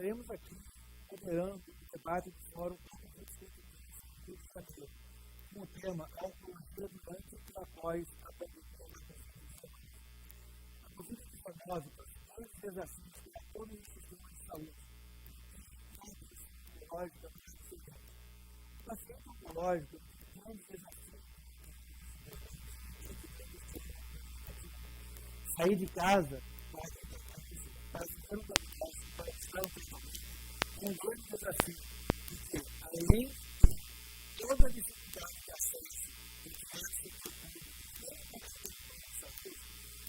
Estaremos aqui operando o debate do Fórum com o tema Oncologia durante e após a pandemia. A Covid-19 traz desafios para todo o sistema de saúde. O paciente oncológico é um desafio. Sair de casa para ter um grande desafio, porque além de toda a dificuldade de acesso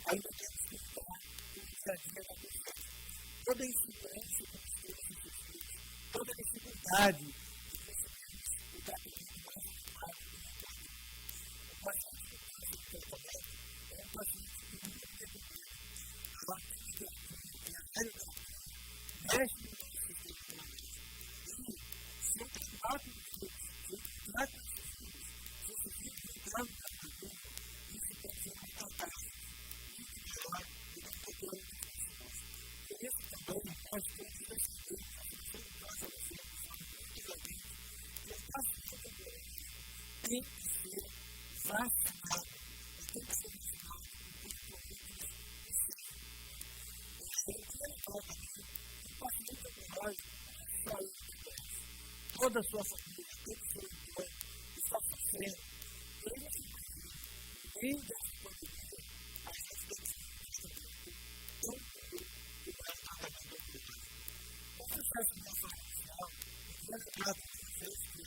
ainda temos que estar no dia a dia da pessoa. Toda a insegurança que nós temos, toda a dificuldade de recebermos o tratamento mais adequado. O paciente que está no tratamento é um paciente que nunca teve medo. A clínica é a realidade. Mexe no nosso sistema e se eu trato os filhos, se eu trato os filhos, se os filhos entrando na cultura, isso pode ser muito fantástico, muito melhor do que qualquer outra coisa. Por isso também nós temos que decidir a função de nossa visão de forma muito grande. E o paciente também tem que ser vacinado, tem que ser vacinado com o paciente oncológico saiu de doença. Toda a sua família, todo o seu entorno está sofrendo. Desde essa pandemia, a gente tem que ser tão que vai estar na pandemia. O sucesso da saúde social, o resultado que fez que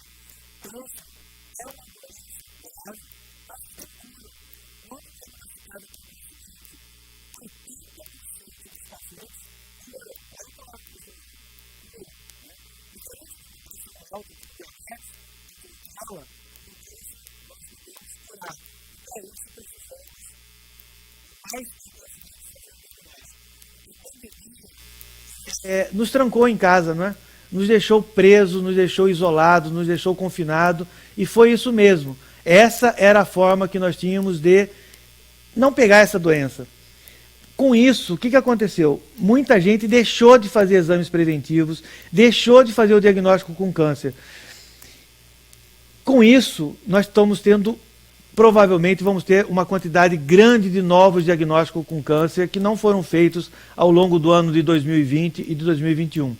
câncer é uma doença grave, mas que cura. Quando tem uma cidade de 80% dos pacientes curam. Alto de diabetes, de fala, porque isso nós podemos curar. Para isso precisamos mais de nos trancou em casa, não é? Nos deixou presos, nos deixou isolados, nos deixou confinados, e foi isso mesmo. Essa era a forma que nós tínhamos de não pegar essa doença. Com isso, o que aconteceu? Muita gente deixou de fazer exames preventivos, deixou de fazer o diagnóstico com câncer. Com isso, nós estamos tendo, provavelmente vamos ter uma quantidade grande de novos diagnósticos com câncer que não foram feitos ao longo do ano de 2020 e de 2021.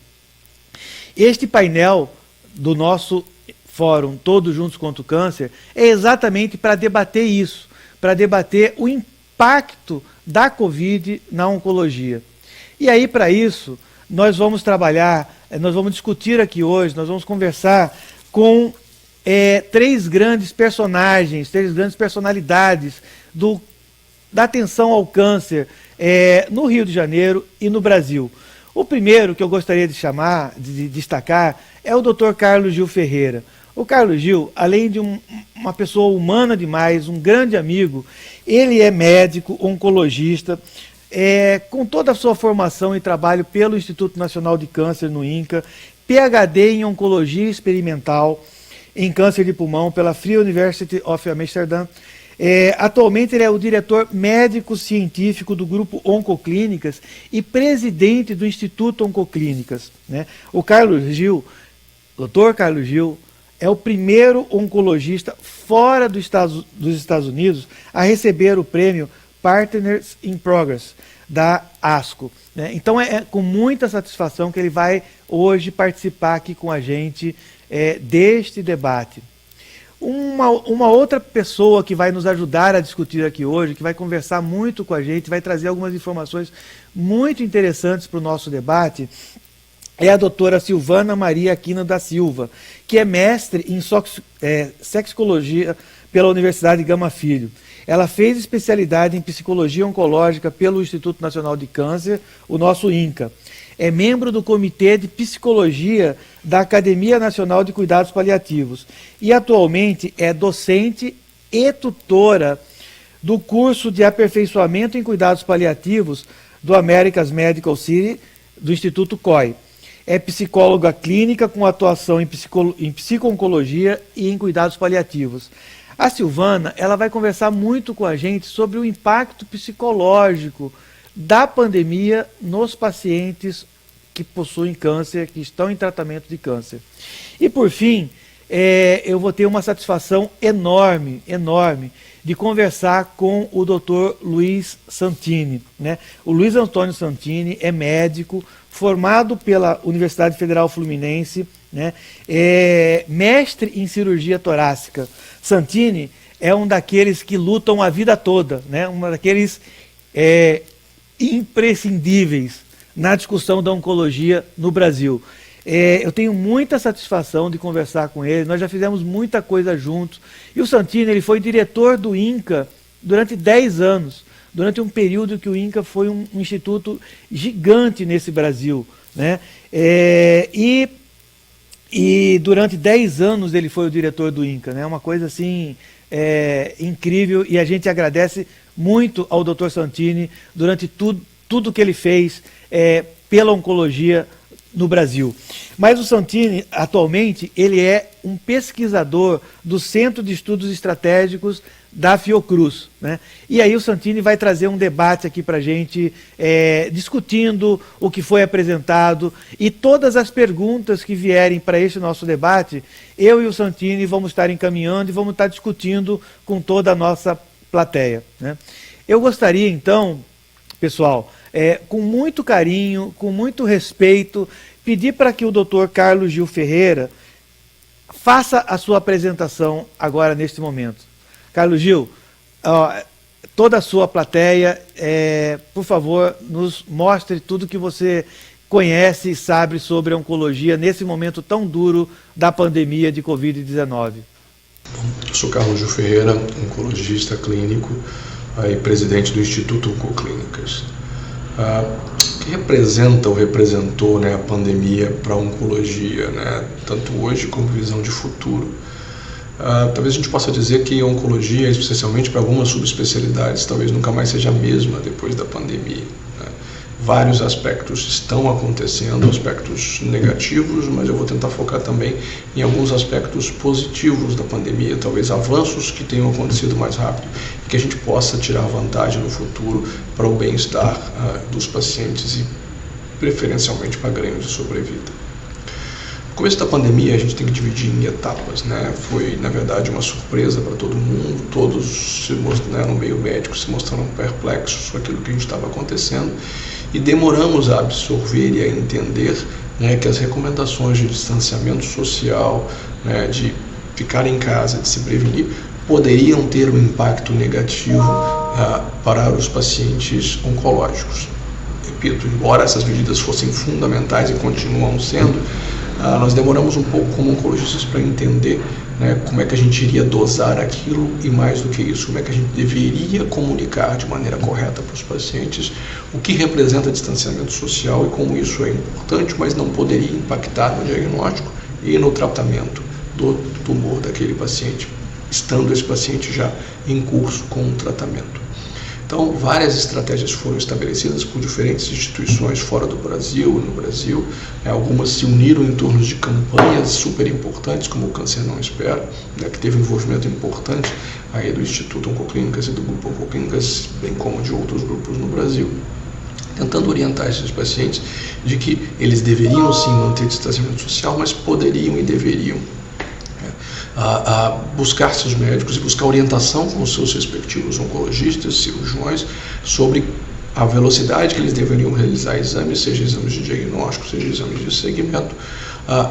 Este painel do nosso fórum, Todos Juntos contra o Câncer, é exatamente para debater isso, para debater o impacto da Covid na oncologia. E aí, para isso, nós vamos trabalhar, nós vamos discutir aqui hoje, nós vamos conversar com três grandes personagens, três grandes personalidades da atenção ao câncer no Rio de Janeiro e no Brasil. O primeiro que eu gostaria de destacar, é o Dr. Carlos Gil Ferreira. O Carlos Gil, além de uma pessoa humana demais, um grande amigo, ele é médico, oncologista, com toda a sua formação e trabalho pelo Instituto Nacional de Câncer, no INCA, PhD em Oncologia Experimental em Câncer de Pulmão pela Free University of Amsterdam. Atualmente ele é o diretor médico-científico do Grupo Oncoclínicas e presidente do Instituto Oncoclínicas, né? O Carlos Gil, Dr. Carlos Gil, é o primeiro oncologista fora dos Estados Unidos a receber o prêmio Partners in Progress, da ASCO, né? Então é com muita satisfação que ele vai hoje participar aqui com a gente deste debate. Uma outra pessoa que vai nos ajudar a discutir aqui hoje, que vai conversar muito com a gente, vai trazer algumas informações muito interessantes para o nosso debate, é a doutora Silvana Maria Aquino da Silva, que é mestre em sexologia pela Universidade Gama Filho. Ela fez especialidade em psicologia oncológica pelo Instituto Nacional de Câncer, o nosso INCA. É membro do Comitê de Psicologia da Academia Nacional de Cuidados Paliativos e atualmente é docente e tutora do curso de aperfeiçoamento em cuidados paliativos do America's Medical City do Instituto COI. É psicóloga clínica com atuação em psico-oncologia e em cuidados paliativos. A Silvana, ela vai conversar muito com a gente sobre o impacto psicológico da pandemia nos pacientes que possuem câncer, que estão em tratamento de câncer. E por fim, eu vou ter uma satisfação enorme de conversar com o Dr. Luiz Santini, né? O Luiz Antônio Santini é médico, formado pela Universidade Federal Fluminense, né? É mestre em cirurgia torácica. Santini é um daqueles que lutam a vida toda, né? Um daqueles imprescindíveis na discussão da oncologia no Brasil. Eu tenho muita satisfação de conversar com ele, nós já fizemos muita coisa juntos. E o Santini, ele foi diretor do INCA durante 10 anos, durante um período que o INCA foi um instituto gigante nesse Brasil, né? E durante 10 anos ele foi o diretor do INCA, né? Uma coisa assim incrível, e a gente agradece muito ao Dr. Santini durante tudo que ele fez pela oncologia no Brasil. Mas o Santini, atualmente, ele é um pesquisador do Centro de Estudos Estratégicos da Fiocruz, né? E aí o Santini vai trazer um debate aqui para a gente, discutindo o que foi apresentado, e todas as perguntas que vierem para esse nosso debate, eu e o Santini vamos estar encaminhando e vamos estar discutindo com toda a nossa plateia, né? Eu gostaria então, pessoal, com muito carinho, com muito respeito, pedir para que o Dr. Carlos Gil Ferreira faça a sua apresentação agora, neste momento. Carlos Gil, toda a sua plateia, por favor, nos mostre tudo que você conhece e sabe sobre a oncologia nesse momento tão duro da pandemia de Covid-19. Eu sou Carlos Gil Ferreira, oncologista clínico e presidente do Instituto Oncoclínicas. O que representa ou representou, né, a pandemia para a oncologia, né, tanto hoje como visão de futuro? Talvez a gente possa dizer que a oncologia, especialmente para algumas subespecialidades, talvez nunca mais seja a mesma depois da pandemia, né? Vários aspectos estão acontecendo, aspectos negativos, mas eu vou tentar focar também em alguns aspectos positivos da pandemia, talvez avanços que tenham acontecido mais rápido e que a gente possa tirar vantagem no futuro para o bem-estar dos pacientes e preferencialmente para ganhos de sobrevida. No começo da pandemia a gente tem que dividir em etapas, né? Foi, na verdade, uma surpresa para todo mundo, todos no meio médico se mostraram perplexos com aquilo que a gente estava acontecendo e demoramos a absorver e a entender, né, que as recomendações de distanciamento social, né, de ficar em casa, de se prevenir, poderiam ter um impacto negativo para os pacientes oncológicos. Repito, embora essas medidas fossem fundamentais e continuam sendo, nós demoramos um pouco como oncologistas para entender, né, como é que a gente iria dosar aquilo e, mais do que isso, como é que a gente deveria comunicar de maneira correta para os pacientes o que representa distanciamento social e como isso é importante, mas não poderia impactar no diagnóstico e no tratamento do tumor daquele paciente, estando esse paciente já em curso com o tratamento. Então, várias estratégias foram estabelecidas por diferentes instituições fora do Brasil e no Brasil. Algumas se uniram em torno de campanhas super importantes, como o Câncer Não Espera, né, que teve um envolvimento importante aí do Instituto Oncoclínicas e do Grupo Oncoclínicas, bem como de outros grupos no Brasil, tentando orientar esses pacientes de que eles deveriam sim manter distanciamento social, mas poderiam e deveriam buscar seus médicos e buscar orientação com os seus respectivos oncologistas, cirurgiões, sobre a velocidade que eles deveriam realizar exames, seja exames de diagnóstico, seja exames de segmento,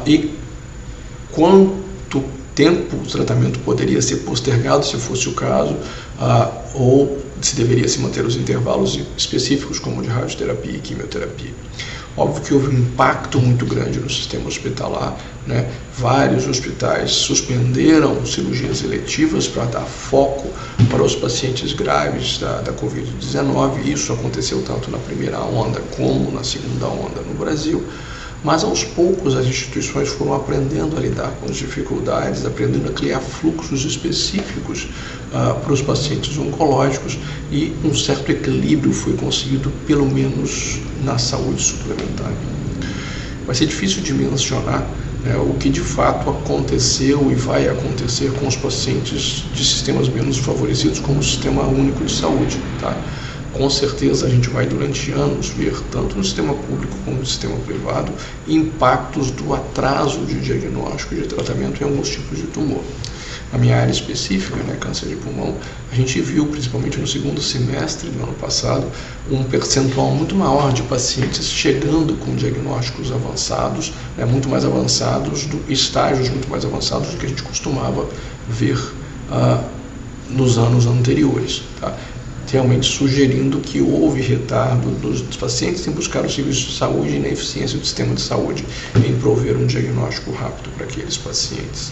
e quanto tempo o tratamento poderia ser postergado, se fosse o caso, ou se deveria se manter os intervalos específicos, como de radioterapia e quimioterapia. Óbvio que houve um impacto muito grande no sistema hospitalar, né? Vários hospitais suspenderam cirurgias eletivas para dar foco para os pacientes graves da Covid-19. Isso aconteceu tanto na primeira onda como na segunda onda no Brasil. Mas aos poucos as instituições foram aprendendo a lidar com as dificuldades, aprendendo a criar fluxos específicos para os pacientes oncológicos, e um certo equilíbrio foi conseguido, pelo menos na saúde suplementar. Vai ser difícil de mencionar o que de fato aconteceu e vai acontecer com os pacientes de sistemas menos favorecidos, como o Sistema Único de Saúde, tá? Com certeza a gente vai durante anos ver, tanto no sistema público como no sistema privado, impactos do atraso de diagnóstico e de tratamento em alguns tipos de tumor. Na minha área específica, câncer de pulmão, a gente viu, principalmente no segundo semestre do ano passado, um percentual muito maior de pacientes chegando com diagnósticos avançados, muito mais avançados, estágios muito mais avançados do que a gente costumava ver nos anos anteriores, tá? Realmente sugerindo que houve retardo dos pacientes em buscar o serviço de saúde e na eficiência do sistema de saúde em prover um diagnóstico rápido para aqueles pacientes.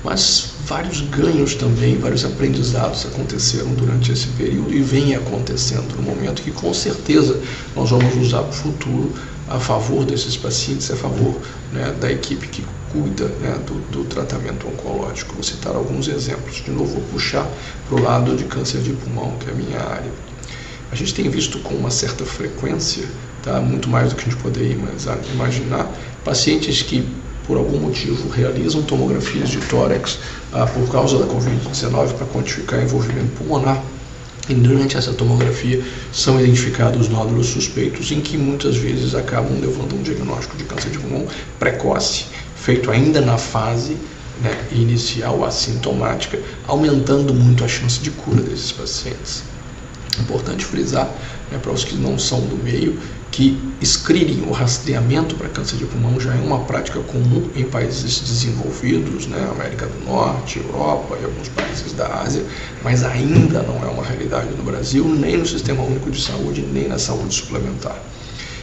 Mas vários ganhos também, vários aprendizados aconteceram durante esse período e vem acontecendo no momento, que com certeza nós vamos usar no futuro a favor desses pacientes, a favor da equipe que cuida do tratamento oncológico. Vou citar alguns exemplos. De novo, vou puxar para o lado de câncer de pulmão, que é a minha área. A gente tem visto com uma certa frequência, muito mais do que a gente poderia imaginar, pacientes que, por algum motivo, realizam tomografias de tórax por causa da Covid-19 para quantificar envolvimento pulmonar. E durante essa tomografia são identificados nódulos suspeitos, em que muitas vezes acabam levando um diagnóstico de câncer de pulmão precoce, feito ainda na fase inicial assintomática, aumentando muito a chance de cura desses pacientes. Importante frisar, para os que não são do meio, que screening, o rastreamento para câncer de pulmão já é uma prática comum em países desenvolvidos, América do Norte, Europa e alguns países da Ásia, mas ainda não é uma realidade no Brasil, nem no Sistema Único de Saúde, nem na saúde suplementar.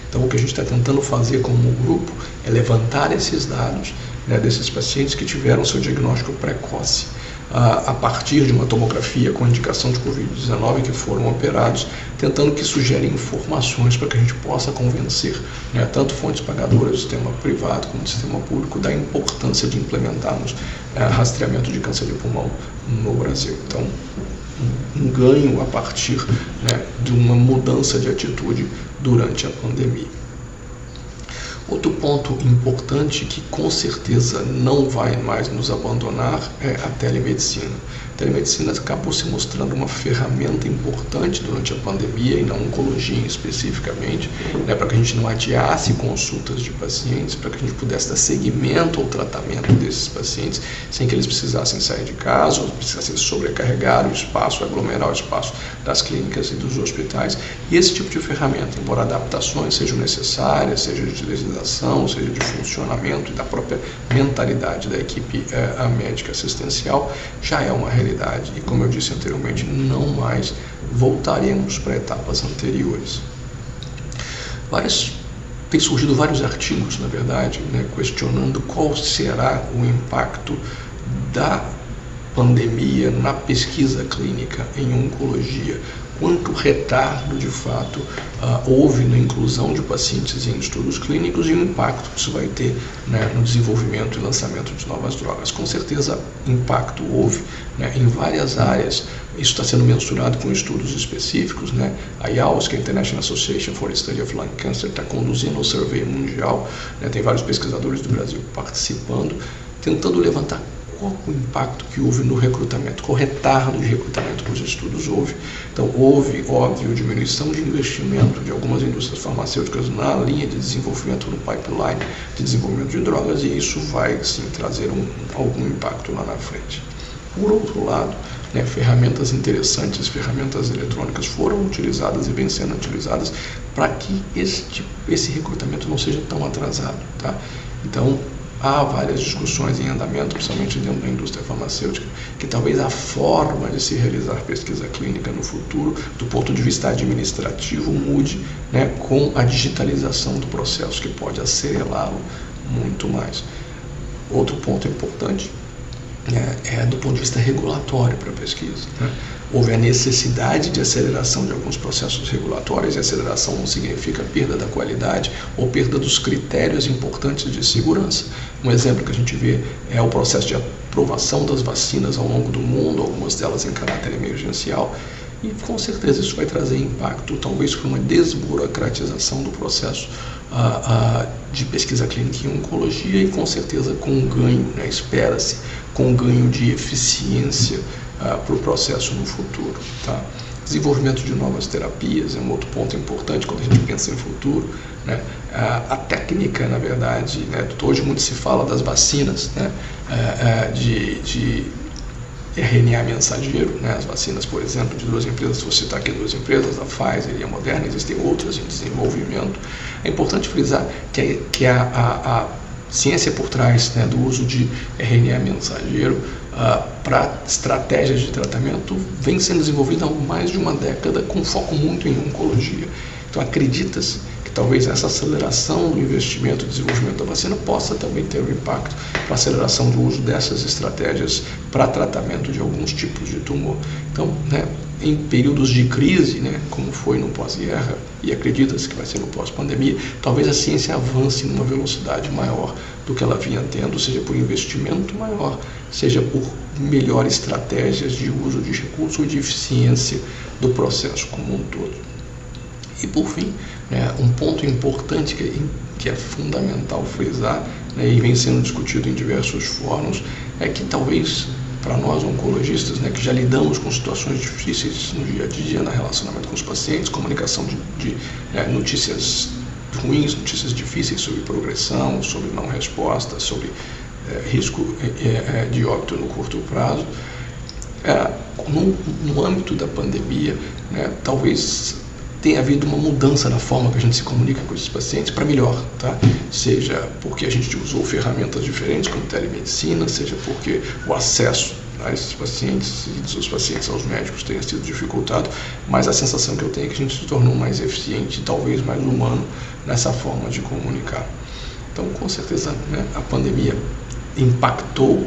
Então, o que a gente está tentando fazer como grupo é levantar esses dados desses pacientes que tiveram seu diagnóstico precoce a partir de uma tomografia com indicação de Covid-19 que foram operados, tentando que sugerem informações para que a gente possa convencer tanto fontes pagadoras do sistema privado como do sistema público da importância de implementarmos rastreamento de câncer de pulmão no Brasil. Então, um ganho a partir de uma mudança de atitude durante a pandemia. Outro ponto importante que com certeza não vai mais nos abandonar é a telemedicina. A telemedicina acabou se mostrando uma ferramenta importante durante a pandemia e na oncologia especificamente, para que a gente não adiasse consultas de pacientes, para que a gente pudesse dar seguimento ao tratamento desses pacientes sem que eles precisassem sair de casa, ou precisassem sobrecarregar o espaço, aglomerar o espaço das clínicas e dos hospitais. E esse tipo de ferramenta, embora adaptações sejam necessárias, seja de utilização, seja de funcionamento e da própria mentalidade da equipe médica assistencial, já é uma realidade. E, como eu disse anteriormente, não mais voltaremos para etapas anteriores. Tem surgido vários artigos, na verdade, questionando qual será o impacto da pandemia na pesquisa clínica em oncologia, quanto retardo de fato houve na inclusão de pacientes em estudos clínicos e o impacto que isso vai ter no desenvolvimento e lançamento de novas drogas. Com certeza impacto houve em várias áreas. Isso está sendo mensurado com estudos específicos. A IALS, que é a International Association for the Study of Lung Cancer, está conduzindo um survey mundial, tem vários pesquisadores do Brasil participando, tentando levantar qual o impacto que houve no recrutamento, qual o retardo de recrutamento que os estudos houve. Então, houve, óbvio, diminuição de investimento de algumas indústrias farmacêuticas na linha de desenvolvimento, no pipeline de desenvolvimento de drogas, e isso vai, sim, trazer algum impacto lá na frente. Por outro lado, ferramentas interessantes, ferramentas eletrônicas foram utilizadas e vêm sendo utilizadas para que esse recrutamento não seja tão atrasado. Tá? Então, há várias discussões em andamento, principalmente dentro da indústria farmacêutica, que talvez a forma de se realizar pesquisa clínica no futuro, do ponto de vista administrativo, mude, né, com a digitalização do processo, que pode acelerá-lo muito mais. Outro ponto importante é do ponto de vista regulatório para a pesquisa. Houve a necessidade de aceleração de alguns processos regulatórios, e aceleração não significa perda da qualidade ou perda dos critérios importantes de segurança. Um exemplo que a gente vê é o processo de aprovação das vacinas ao longo do mundo, algumas delas em caráter emergencial, e com certeza isso vai trazer impacto, talvez com uma desburocratização do processo de pesquisa clínica em oncologia, e com certeza com um ganho, espera-se, com um ganho de eficiência para o processo no futuro. Tá? Desenvolvimento de novas terapias é um outro ponto importante quando a gente pensa em futuro. A técnica, na verdade, hoje muito se fala das vacinas de RNA mensageiro, as vacinas, por exemplo, de duas empresas, vou citar aqui duas empresas, a Pfizer e a Moderna, existem outras em desenvolvimento. É importante frisar que a ciência por trás do uso de RNA mensageiro para estratégias de tratamento vem sendo desenvolvida há mais de uma década, com foco muito em oncologia. Então, acredita-se que talvez essa aceleração do investimento e desenvolvimento da vacina possa também ter um impacto para a aceleração do uso dessas estratégias para tratamento de alguns tipos de tumor. Então, em períodos de crise, como foi no pós-guerra, e acredita-se que vai ser no pós-pandemia, talvez a ciência avance numa velocidade maior do que ela vinha tendo, seja por investimento maior, seja por melhores estratégias de uso de recursos ou de eficiência do processo como um todo. E por fim, um ponto importante que é fundamental frisar, e vem sendo discutido em diversos fóruns, é que talvez para nós oncologistas, que já lidamos com situações difíceis no dia a dia, no relacionamento com os pacientes, comunicação de notícias ruins, notícias difíceis sobre progressão, sobre não resposta, sobre risco de óbito no curto prazo, no âmbito da pandemia, talvez tenha havido uma mudança na forma que a gente se comunica com esses pacientes para melhor, tá? Seja porque a gente usou ferramentas diferentes como telemedicina, seja porque o acesso a esses pacientes e dos seus pacientes aos médicos tenha sido dificultado, mas a sensação que eu tenho é que a gente se tornou mais eficiente e talvez mais humano nessa forma de comunicar. Então, com certeza, a pandemia impactou,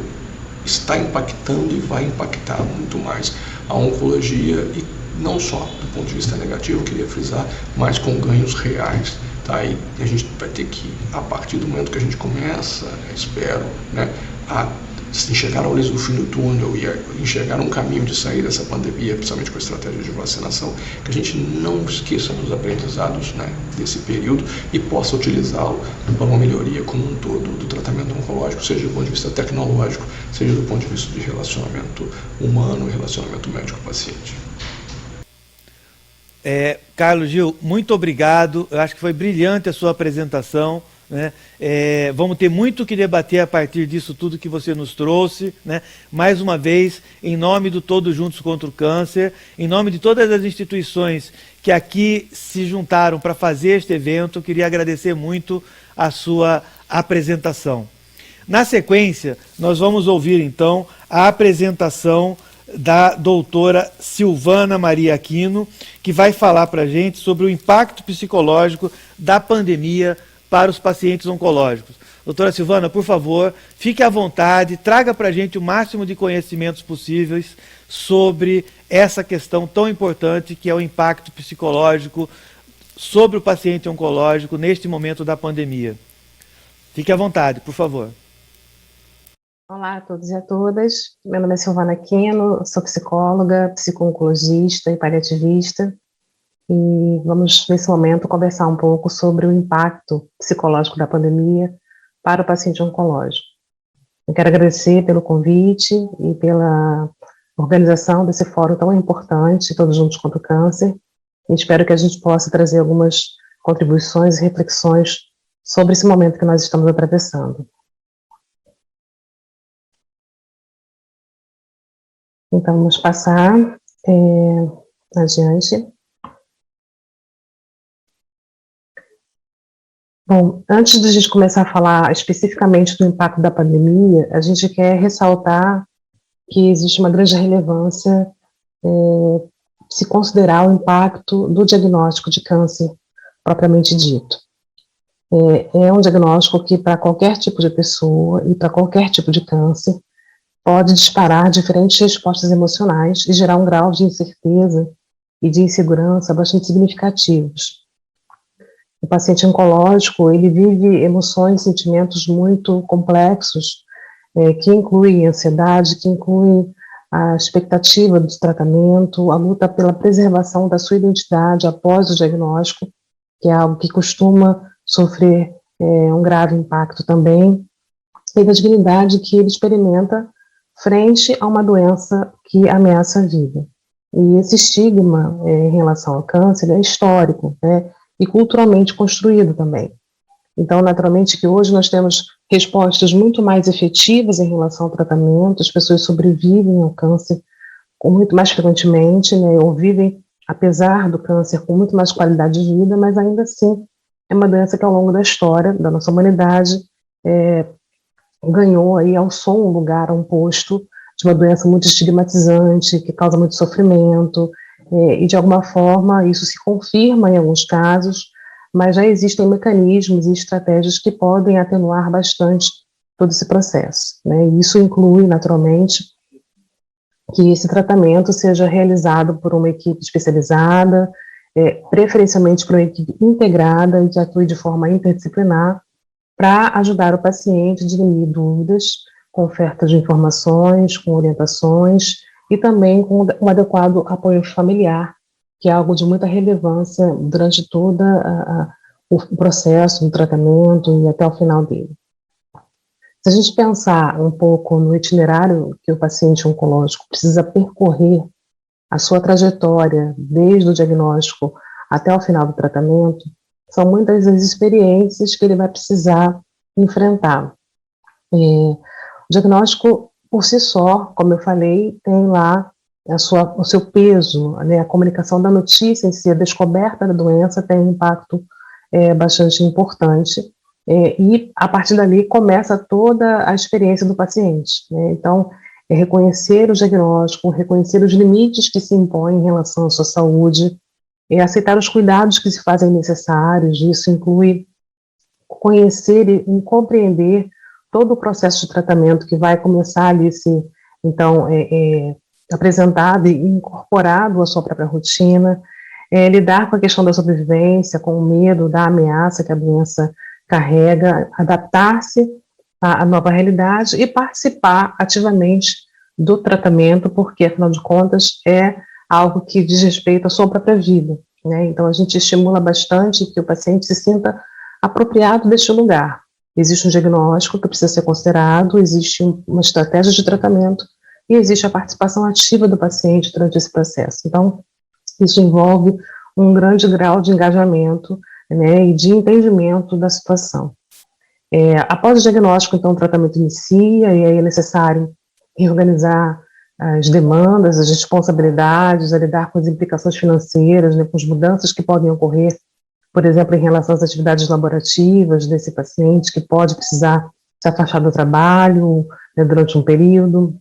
está impactando e vai impactar muito mais a oncologia, e não só do ponto de vista negativo, queria frisar, mas com ganhos reais. Tá? E a gente vai ter que, a partir do momento que a gente começa, espero, a enxergar a luz do fim do túnel e enxergar um caminho de sair dessa pandemia, principalmente com a estratégia de vacinação, que a gente não esqueça dos aprendizados desse período e possa utilizá-lo para uma melhoria como um todo do tratamento oncológico, seja do ponto de vista tecnológico, seja do ponto de vista de relacionamento humano e relacionamento médico-paciente. Carlos Gil, muito obrigado. Eu acho que foi brilhante a sua apresentação. Vamos ter muito que debater a partir disso tudo que você nos trouxe. Mais uma vez, em nome do Todos Juntos contra o Câncer, em nome de todas as instituições que aqui se juntaram para fazer este evento, eu queria agradecer muito a sua apresentação. Na sequência, nós vamos ouvir então a apresentação da doutora Silvana Maria Aquino, que vai falar para a gente sobre o impacto psicológico da pandemia para os pacientes oncológicos. Doutora Silvana, por favor, fique à vontade, traga para a gente o máximo de conhecimentos possíveis sobre essa questão tão importante que é o impacto psicológico sobre o paciente oncológico neste momento da pandemia. Fique à vontade, por favor. Olá a todos e a todas, meu nome é Silvana Aquino, sou psicóloga, psico-oncologista e paliativista, e vamos nesse momento conversar um pouco sobre o impacto psicológico da pandemia para o paciente oncológico. Eu quero agradecer pelo convite e pela organização desse fórum tão importante, Todos Juntos contra o Câncer, e espero que a gente possa trazer algumas contribuições e reflexões sobre esse momento que nós estamos atravessando. Então, vamos passar adiante. Bom, antes de a gente começar a falar especificamente do impacto da pandemia, a gente quer ressaltar que existe uma grande relevância se considerar o impacto do diagnóstico de câncer propriamente dito. É um diagnóstico que, para qualquer tipo de pessoa e para qualquer tipo de câncer, pode disparar diferentes respostas emocionais e gerar um grau de incerteza e de insegurança bastante significativos. O paciente oncológico, ele vive emoções e sentimentos muito complexos, que incluem ansiedade, que incluem a expectativa do tratamento, a luta pela preservação da sua identidade após o diagnóstico, que é algo que costuma sofrer um grave impacto também, e da dignidade que ele experimenta frente a uma doença que ameaça a vida. E esse estigma em relação ao câncer é histórico, né, e culturalmente construído também. Então, naturalmente, que hoje nós temos respostas muito mais efetivas em relação ao tratamento, as pessoas sobrevivem ao câncer muito mais frequentemente, né, ou vivem, apesar do câncer, com muito mais qualidade de vida, mas ainda assim é uma doença que ao longo da história da nossa humanidade ganhou aí ao som um lugar, um posto de uma doença muito estigmatizante, que causa muito sofrimento, e de alguma forma isso se confirma em alguns casos, mas já existem mecanismos e estratégias que podem atenuar bastante todo esse processo, né? E isso inclui, naturalmente, que esse tratamento seja realizado por uma equipe especializada, preferencialmente por uma equipe integrada e que atue de forma interdisciplinar, para ajudar o paciente a dirimir dúvidas, com oferta de informações, com orientações e também com um adequado apoio familiar, que é algo de muita relevância durante todo o processo do tratamento e até o final dele. Se a gente pensar um pouco no itinerário que o paciente oncológico precisa percorrer, a sua trajetória desde o diagnóstico até o final do tratamento, são muitas as experiências que ele vai precisar enfrentar. O diagnóstico, por si só, como eu falei, tem lá o seu peso, né, a comunicação da notícia em si, a descoberta da doença tem um impacto bastante importante, e a partir dali começa toda a experiência do paciente, né? Então, reconhecer o diagnóstico, reconhecer os limites que se impõem em relação à sua saúde, aceitar os cuidados que se fazem necessários. Isso inclui conhecer e compreender todo o processo de tratamento que vai começar ali se, então, apresentado e incorporado à sua própria rotina, lidar com a questão da sobrevivência, com o medo da ameaça que a doença carrega, adaptar-se à nova realidade e participar ativamente do tratamento, porque, afinal de contas, é algo que diz respeito à sua própria vida, né? Então, a gente estimula bastante que o paciente se sinta apropriado deste lugar. Existe um diagnóstico que precisa ser considerado, existe uma estratégia de tratamento e existe a participação ativa do paciente durante esse processo. Então, isso envolve um grande grau de engajamento, né, e de entendimento da situação. Após o diagnóstico, então, o tratamento inicia e aí é necessário reorganizar as demandas, as responsabilidades, a lidar com as implicações financeiras, né, com as mudanças que podem ocorrer, por exemplo, em relação às atividades laborativas desse paciente, que pode precisar se afastar do trabalho, né, durante um período,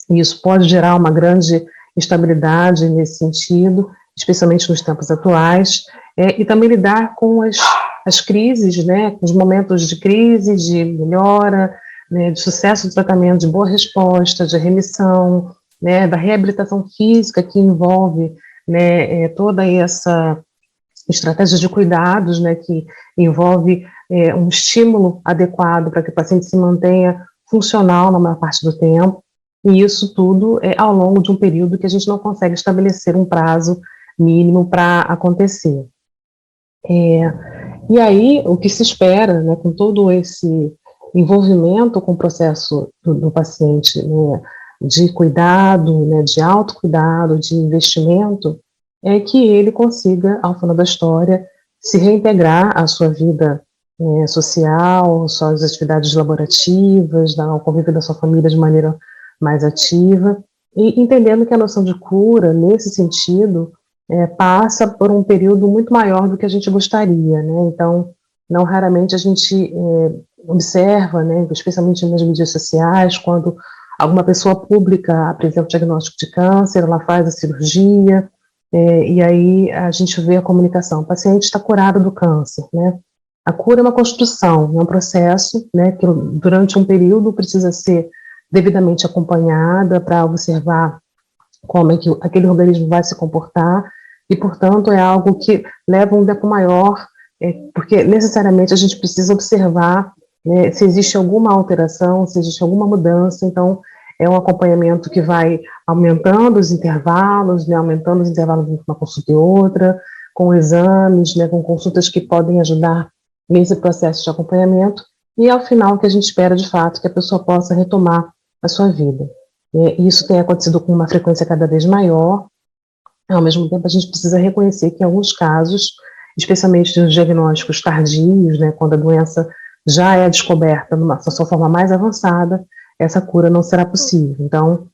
e isso pode gerar uma grande instabilidade nesse sentido, especialmente nos tempos atuais, e também lidar com as crises, né, com os momentos de crise, de melhora, né, de sucesso do tratamento, de boa resposta, de remissão, né, da reabilitação física que envolve, né, toda essa estratégia de cuidados, né, que envolve um estímulo adequado para que o paciente se mantenha funcional na maior parte do tempo, e isso tudo ao longo de um período que a gente não consegue estabelecer um prazo mínimo para acontecer. E aí, o que se espera, né, com todo esse envolvimento com o processo do paciente, né, de cuidado, né, de autocuidado, de investimento, é que ele consiga, ao final da história, se reintegrar à sua vida social, suas atividades laborativas, ao convívio da sua família de maneira mais ativa, e entendendo que a noção de cura, nesse sentido, passa por um período muito maior do que a gente gostaria, né? Então, Não raramente a gente observa, né, especialmente nas mídias sociais, quando alguma pessoa pública apresenta o diagnóstico de câncer, ela faz a cirurgia, e aí a gente vê a comunicação, o paciente está curado do câncer, né? A cura é uma construção, é um processo, né, que durante um período precisa ser devidamente acompanhada para observar como é que aquele organismo vai se comportar, e, portanto, é algo que leva um tempo maior, porque necessariamente a gente precisa observar, né, se existe alguma alteração, se existe alguma mudança. Então é um acompanhamento que vai aumentando os intervalos, né, aumentando os intervalos entre uma consulta e outra, com exames, né, com consultas que podem ajudar nesse processo de acompanhamento, e ao final que a gente espera de fato que a pessoa possa retomar a sua vida. Isso tem acontecido com uma frequência cada vez maior. Ao mesmo tempo, a gente precisa reconhecer que em alguns casos, especialmente nos diagnósticos tardios, né, quando a doença já é descoberta na sua forma mais avançada, essa cura não será possível. Então,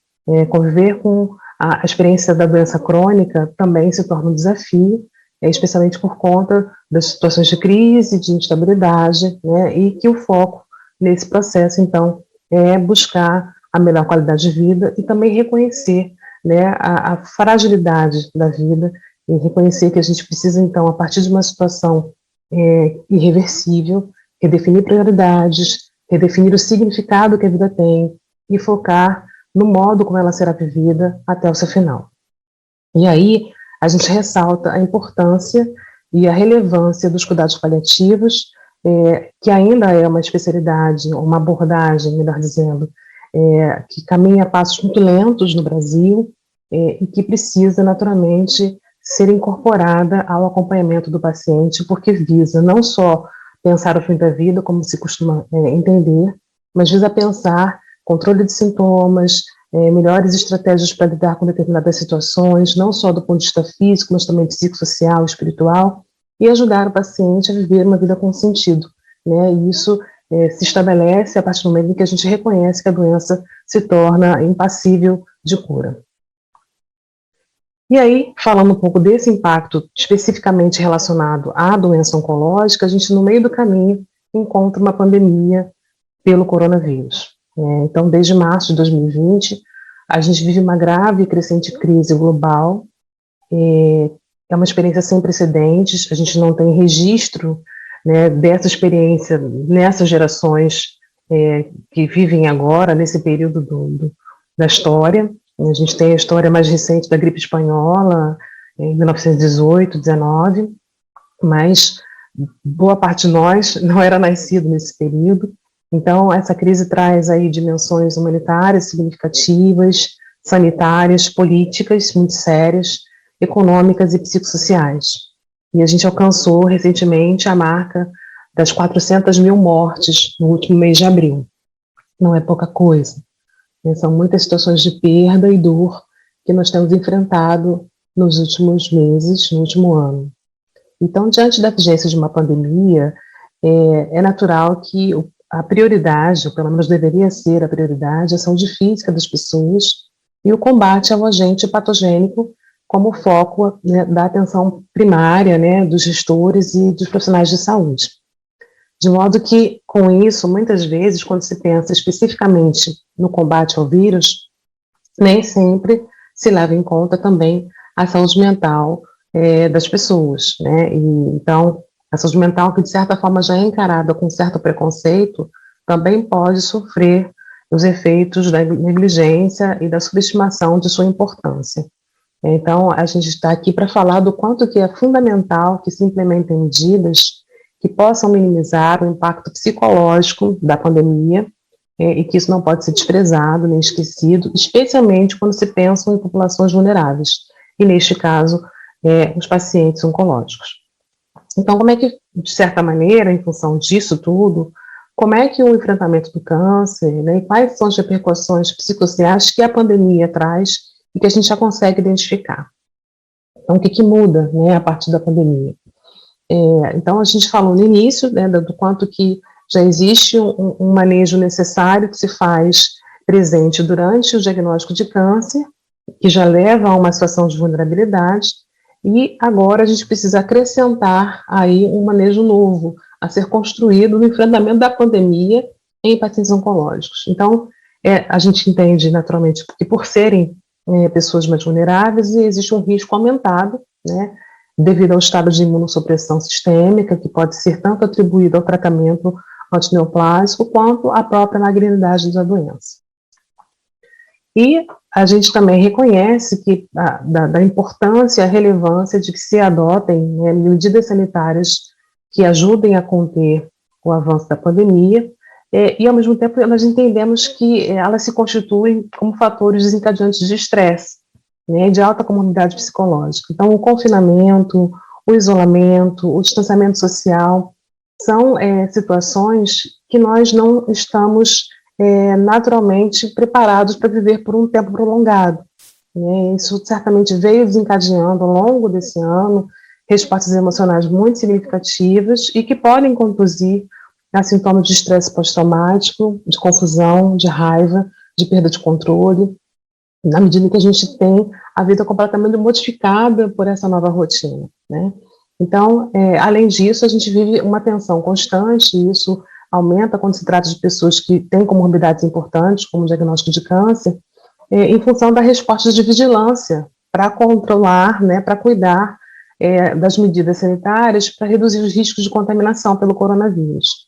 conviver com a experiência da doença crônica também se torna um desafio, especialmente por conta das situações de crise, de instabilidade, né, e que o foco nesse processo, então, é buscar a melhor qualidade de vida e também reconhecer, né, a fragilidade da vida, e reconhecer que a gente precisa, então, a partir de uma situação irreversível, redefinir prioridades, redefinir o significado que a vida tem e focar no modo como ela será vivida até o seu final. E aí a gente ressalta a importância e a relevância dos cuidados paliativos, que ainda é uma especialidade, uma abordagem, melhor dizendo, que caminha a passos muito lentos no Brasil, e que precisa naturalmente ser incorporada ao acompanhamento do paciente, porque visa não só pensar o fim da vida, como se costuma entender, mas visa pensar controle de sintomas, melhores estratégias para lidar com determinadas situações, não só do ponto de vista físico, mas também psicossocial, espiritual, e ajudar o paciente a viver uma vida com sentido, né? E isso se estabelece a partir do momento em que a gente reconhece que a doença se torna impassível de cura. E aí, falando um pouco desse impacto especificamente relacionado à doença oncológica, a gente, no meio do caminho, encontra uma pandemia pelo coronavírus. Então, desde março de 2020, a gente vive uma grave e crescente crise global. É uma experiência sem precedentes, a gente não tem registro, né, dessa experiência nessas gerações que vivem agora, nesse período da história. A gente tem a história mais recente da gripe espanhola, em 1918, 19, mas boa parte de nós não era nascido nesse período. Então, essa crise traz aí dimensões humanitárias significativas, sanitárias, políticas muito sérias, econômicas e psicossociais. E a gente alcançou recentemente a marca das 400 mil mortes no último mês de abril. Não é pouca coisa. São muitas situações de perda e dor que nós temos enfrentado nos últimos meses, no último ano. Então, diante da vigência de uma pandemia, é natural que a prioridade, ou pelo menos deveria ser a prioridade, a saúde física das pessoas e o combate ao agente patogênico como foco, né, da atenção primária, né, dos gestores e dos profissionais de saúde. De modo que, com isso, muitas vezes, quando se pensa especificamente no combate ao vírus, nem sempre se leva em conta também a saúde mental das pessoas, né? E, então, a saúde mental, que de certa forma já é encarada com certo preconceito, também pode sofrer os efeitos da negligência e da subestimação de sua importância. Então, a gente está aqui para falar do quanto que é fundamental que se implementem medidas que possam minimizar o impacto psicológico da pandemia, e que isso não pode ser desprezado nem esquecido, especialmente quando se pensa em populações vulneráveis, e neste caso, os pacientes oncológicos. Então, como é que, de certa maneira, em função disso tudo, como é que o enfrentamento do câncer, né, e quais são as repercussões psicossociais que a pandemia traz e que a gente já consegue identificar? Então, o que muda, né, a partir da pandemia? Então, a gente falou no início, né, do quanto que já existe um manejo necessário que se faz presente durante o diagnóstico de câncer, que já leva a uma situação de vulnerabilidade, E agora a gente precisa acrescentar aí um manejo novo a ser construído no enfrentamento da pandemia em pacientes oncológicos. Então, a gente entende naturalmente que por serem pessoas mais vulneráveis, existe um risco aumentado, né, devido ao estado de imunossupressão sistêmica, que pode ser tanto atribuído ao tratamento antineoplásico quanto à própria malignidade da doença. E a gente também reconhece que da importância e a relevância de que se adotem, né, medidas sanitárias que ajudem a conter o avanço da pandemia, e ao mesmo tempo nós entendemos que elas se constituem como fatores desencadeantes de estresse, né, de alta comorbidade psicológica. Então, o confinamento, o isolamento, o distanciamento social são situações que nós não estamos naturalmente preparados para viver por um tempo prolongado, né? Isso certamente veio desencadeando ao longo desse ano respostas emocionais muito significativas e que podem conduzir a sintomas de estresse pós-traumático, de confusão, de raiva, de perda de controle, na medida que a gente tem a vida completamente modificada por essa nova rotina, né? Então, além disso, a gente vive uma tensão constante, e isso aumenta quando se trata de pessoas que têm comorbidades importantes, como o diagnóstico de câncer, em função da resposta de vigilância para controlar, né, para cuidar das medidas sanitárias para reduzir os riscos de contaminação pelo coronavírus.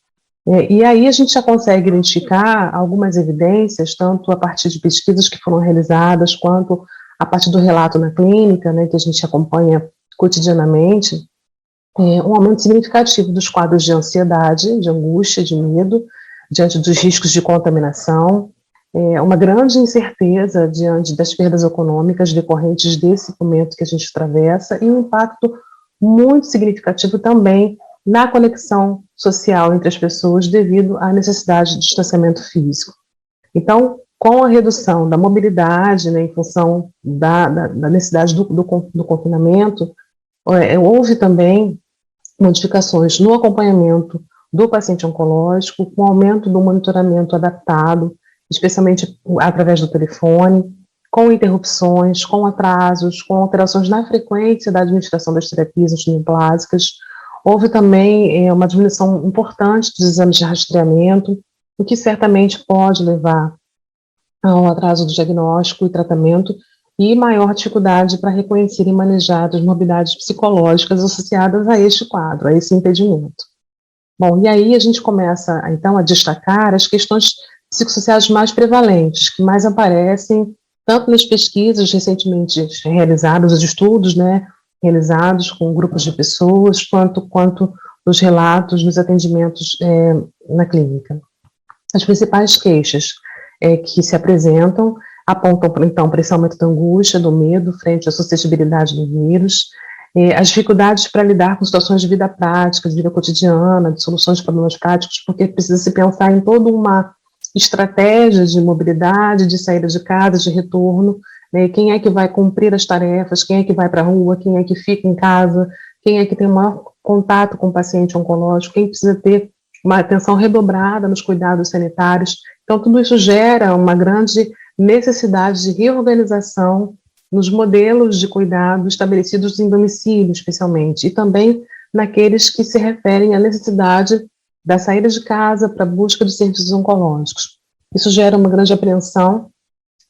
E aí a gente já consegue identificar algumas evidências, tanto a partir de pesquisas que foram realizadas, quanto a partir do relato na clínica, né, que a gente acompanha cotidianamente, um aumento significativo dos quadros de ansiedade, de angústia, de medo, diante dos riscos de contaminação, uma grande incerteza diante das perdas econômicas decorrentes desse momento que a gente atravessa, e um impacto muito significativo também na conexão social entre as pessoas devido à necessidade de distanciamento físico. Então, com a redução da mobilidade, né, em função da necessidade do confinamento, houve também modificações no acompanhamento do paciente oncológico, com aumento do monitoramento adaptado, especialmente através do telefone, com interrupções, com atrasos, com alterações na frequência da administração das terapias antineoplásicas. Houve também uma diminuição importante dos exames de rastreamento, o que certamente pode levar ao atraso do diagnóstico e tratamento e maior dificuldade para reconhecer e manejar as morbidades psicológicas associadas a este quadro, a esse impedimento. Bom, e aí a gente começa, então, a destacar as questões psicossociais mais prevalentes, que mais aparecem tanto nas pesquisas recentemente realizadas, os estudos, né, realizados com grupos de pessoas, quanto nos relatos, nos atendimentos na clínica. As principais queixas que se apresentam apontam, então, para esse aumento da angústia, do medo frente à suscetibilidade do vírus, as dificuldades para lidar com situações de vida prática, de vida cotidiana, de soluções de problemas práticos, porque precisa se pensar em toda uma estratégia de mobilidade, de saída de casa, de retorno, né? Quem é que vai cumprir as tarefas, quem é que vai para a rua, quem é que fica em casa, quem é que tem o maior contato com o paciente oncológico, quem precisa ter uma atenção redobrada nos cuidados sanitários. Então, tudo isso gera uma grande necessidade de reorganização nos modelos de cuidado estabelecidos em domicílio, especialmente, e também naqueles que se referem à necessidade da saída de casa para a busca de serviços oncológicos. Isso gera uma grande apreensão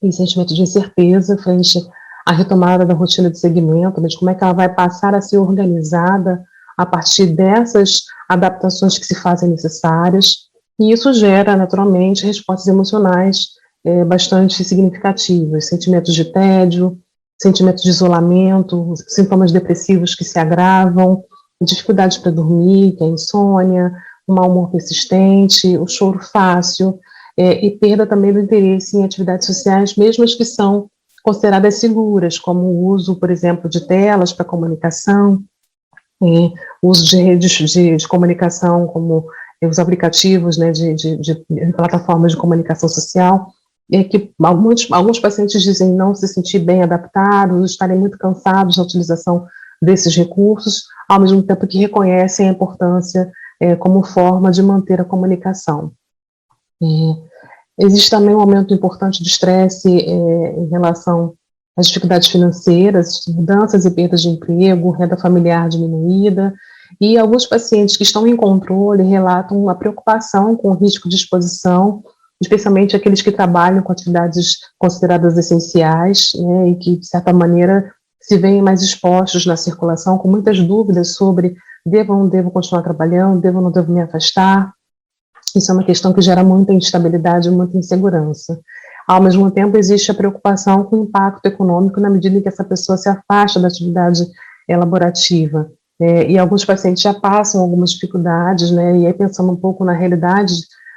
e sentimento de incerteza frente à retomada da rotina de segmento, de como é que ela vai passar a ser organizada a partir dessas adaptações que se fazem necessárias, e isso gera, naturalmente, respostas emocionais bastante significativas, sentimentos de tédio, sentimentos de isolamento, sintomas depressivos que se agravam, dificuldades para dormir, que é a insônia, o mau humor persistente, o choro fácil, e perda também do interesse em atividades sociais, mesmo as que são consideradas seguras, como o uso, por exemplo, de telas para comunicação, o uso de redes de comunicação, como os aplicativos, né, de plataformas de comunicação social, que alguns pacientes dizem não se sentir bem adaptados, estarem muito cansados da utilização desses recursos, ao mesmo tempo que reconhecem a importância como forma de manter a comunicação. Existe também um aumento importante de estresse em relação as dificuldades financeiras, mudanças e perdas de emprego, renda familiar diminuída, e alguns pacientes que estão em controle relatam uma preocupação com o risco de exposição, especialmente aqueles que trabalham com atividades consideradas essenciais, né, e que, de certa maneira, se veem mais expostos na circulação, com muitas dúvidas sobre devo ou não devo continuar trabalhando, devo ou não devo me afastar. Isso é uma questão que gera muita instabilidade e muita insegurança. Ao mesmo tempo, existe a preocupação com o impacto econômico na medida em que essa pessoa se afasta da atividade laborativa. E alguns pacientes já passam algumas dificuldades, né, e aí pensando um pouco na realidade,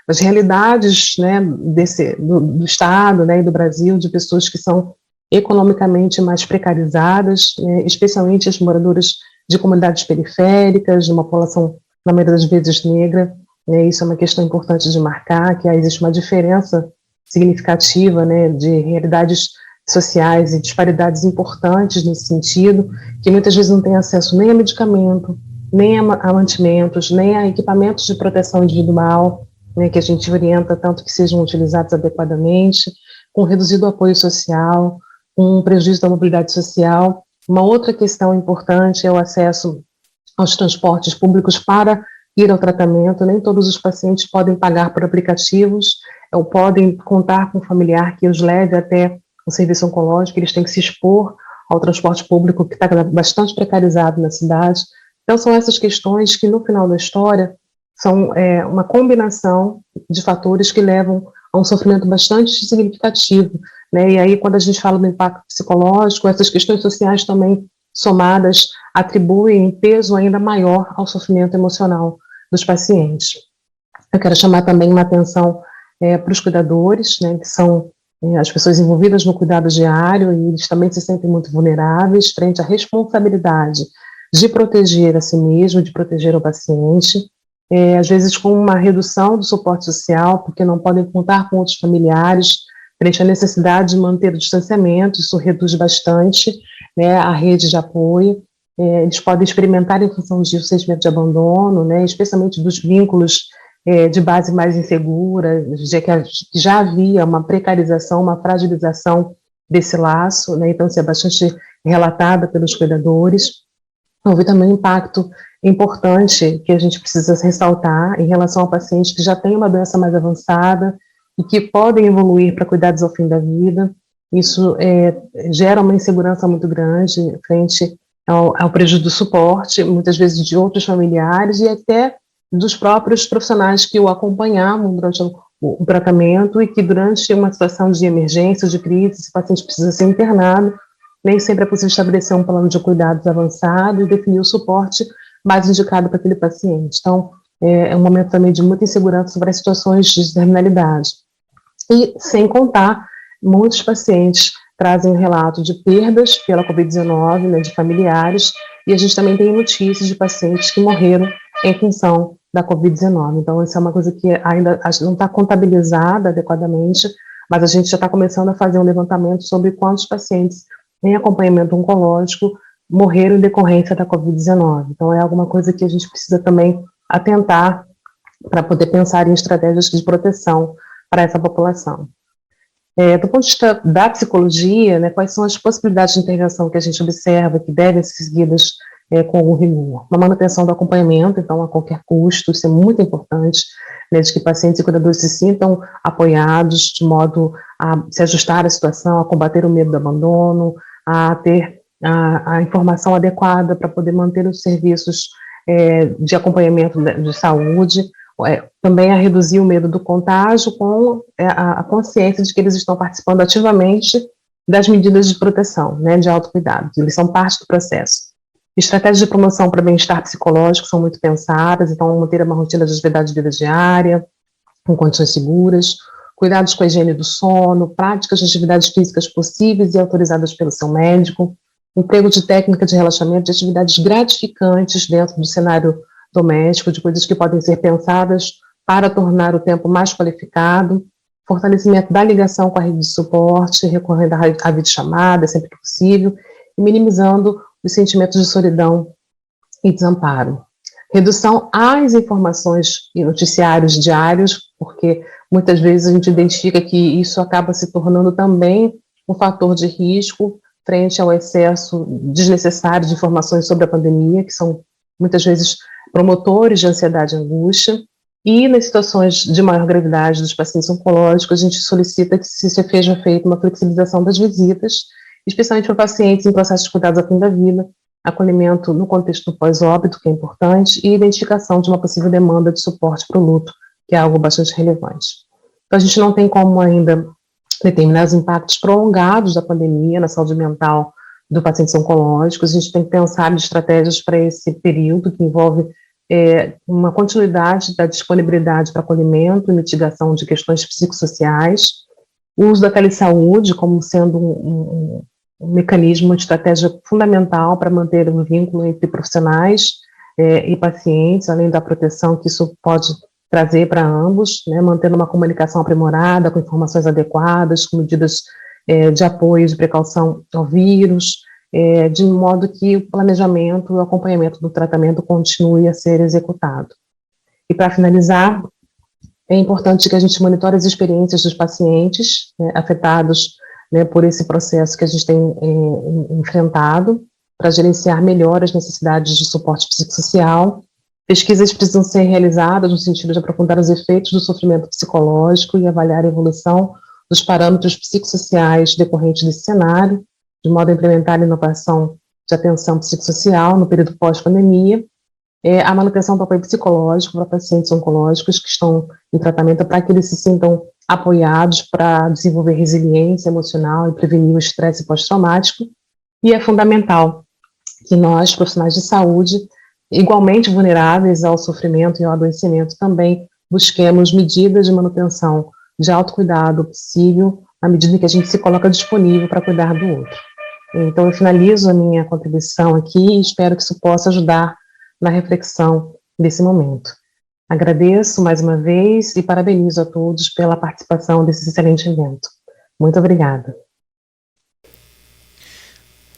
as realidades, né, do Estado, né, e do Brasil, de pessoas que são economicamente mais precarizadas, né, especialmente as moradoras de comunidades periféricas, de uma população, na maioria das vezes, negra, né, isso é uma questão importante de marcar, que existe uma diferença significativa, né, de realidades sociais e disparidades importantes nesse sentido, que muitas vezes não têm acesso nem a medicamento, nem a mantimentos, nem a equipamentos de proteção individual, né, que a gente orienta tanto que sejam utilizados adequadamente, com reduzido apoio social, com prejuízo da mobilidade social. Uma outra questão importante é o acesso aos transportes públicos para ir ao tratamento. Nem todos os pacientes podem pagar por aplicativos, ou podem contar com um familiar que os leve até o serviço oncológico, eles têm que se expor ao transporte público, que está bastante precarizado na cidade. Então, são essas questões que, no final da história, são uma combinação de fatores que levam a um sofrimento bastante significativo, né? E aí, quando a gente fala do impacto psicológico, essas questões sociais também somadas atribuem peso ainda maior ao sofrimento emocional dos pacientes. Eu quero chamar também uma atenção para os cuidadores, né, que são as pessoas envolvidas no cuidado diário, e eles também se sentem muito vulneráveis frente à responsabilidade de proteger a si mesmo, de proteger o paciente, às vezes com uma redução do suporte social, porque não podem contar com outros familiares, frente à necessidade de manter o distanciamento, isso reduz bastante, né, a rede de apoio. Eles podem experimentar em função disso o sentimento de abandono, né, especialmente dos vínculos de base mais insegura, já que já havia uma precarização, uma fragilização desse laço, né, então isso é bastante relatada pelos cuidadores. Houve também um impacto importante que a gente precisa ressaltar em relação a pacientes que já têm uma doença mais avançada e que podem evoluir para cuidados ao fim da vida. Isso gera uma insegurança muito grande frente ao prejuízo do suporte, muitas vezes de outros familiares e até dos próprios profissionais que o acompanhavam durante o tratamento, e que durante uma situação de emergência, de crise, se o paciente precisa ser internado, nem sempre é possível estabelecer um plano de cuidados avançado e definir o suporte mais indicado para aquele paciente. Então, é um momento também de muita insegurança sobre as situações de terminalidade. E, sem contar, muitos pacientes trazem um relato de perdas pela Covid-19, né, de familiares, e a gente também tem notícias de pacientes que morreram em função da Covid-19. Então, isso é uma coisa que ainda não está contabilizada adequadamente, mas a gente já está começando a fazer um levantamento sobre quantos pacientes em acompanhamento oncológico morreram em decorrência da Covid-19. Então, é alguma coisa que a gente precisa também atentar para poder pensar em estratégias de proteção para essa população. Do ponto de vista da psicologia, né, quais são as possibilidades de intervenção que a gente observa que devem ser seguidas com algum rigor? Uma manutenção do acompanhamento, então, a qualquer custo, isso é muito importante, né, de que pacientes e cuidadores se sintam apoiados, de modo a se ajustar à situação, a combater o medo do abandono, a ter a informação adequada para poder manter os serviços de acompanhamento de saúde, também a reduzir o medo do contágio com a consciência de que eles estão participando ativamente das medidas de proteção, né, de autocuidado, eles são parte do processo. Estratégias de promoção para bem-estar psicológico são muito pensadas, então manter uma rotina de atividade de vida diária, com condições seguras, cuidados com a higiene do sono, práticas de atividades físicas possíveis e autorizadas pelo seu médico, emprego de técnica de relaxamento, de atividades gratificantes dentro do cenário doméstico, de coisas que podem ser pensadas para tornar o tempo mais qualificado, fortalecimento da ligação com a rede de suporte, recorrendo à videochamada sempre que possível, e minimizando os sentimentos de solidão e desamparo. Redução às informações e noticiários diários, porque muitas vezes a gente identifica que isso acaba se tornando também um fator de risco frente ao excesso desnecessário de informações sobre a pandemia, que são muitas vezes promotores de ansiedade e angústia, e nas situações de maior gravidade dos pacientes oncológicos, a gente solicita que seja feita uma flexibilização das visitas, especialmente para pacientes em processo de cuidados ao fim da vida, acolhimento no contexto do pós-óbito, que é importante, e identificação de uma possível demanda de suporte para o luto, que é algo bastante relevante. Então, a gente não tem como ainda determinar os impactos prolongados da pandemia na saúde mental do pacientes oncológicos. A gente tem que pensar em estratégias para esse período, que envolve uma continuidade da disponibilidade para acolhimento e mitigação de questões psicossociais, o uso da telesaúde como sendo um mecanismo, uma estratégia fundamental para manter o vínculo entre profissionais e pacientes, além da proteção que isso pode trazer para ambos, né, mantendo uma comunicação aprimorada, com informações adequadas, com medidas de apoio, de precaução ao vírus, de modo que o planejamento e o acompanhamento do tratamento continue a ser executado. E para finalizar, é importante que a gente monitore as experiências dos pacientes afetados, né, por esse processo que a gente tem enfrentado, para gerenciar melhor as necessidades de suporte psicossocial. Pesquisas precisam ser realizadas no sentido de aprofundar os efeitos do sofrimento psicológico e avaliar a evolução dos parâmetros psicossociais decorrentes desse cenário, de modo a implementar a inovação de atenção psicossocial no período pós-pandemia, a manutenção do apoio psicológico para pacientes oncológicos que estão em tratamento, para que eles se sintam apoiados para desenvolver resiliência emocional e prevenir o estresse pós-traumático, e é fundamental que nós, profissionais de saúde, igualmente vulneráveis ao sofrimento e ao adoecimento, também busquemos medidas de manutenção de autocuidado possível, à medida que a gente se coloca disponível para cuidar do outro. Então, eu finalizo a minha contribuição aqui e espero que isso possa ajudar na reflexão desse momento. Agradeço mais uma vez e parabenizo a todos pela participação desse excelente evento. Muito obrigada.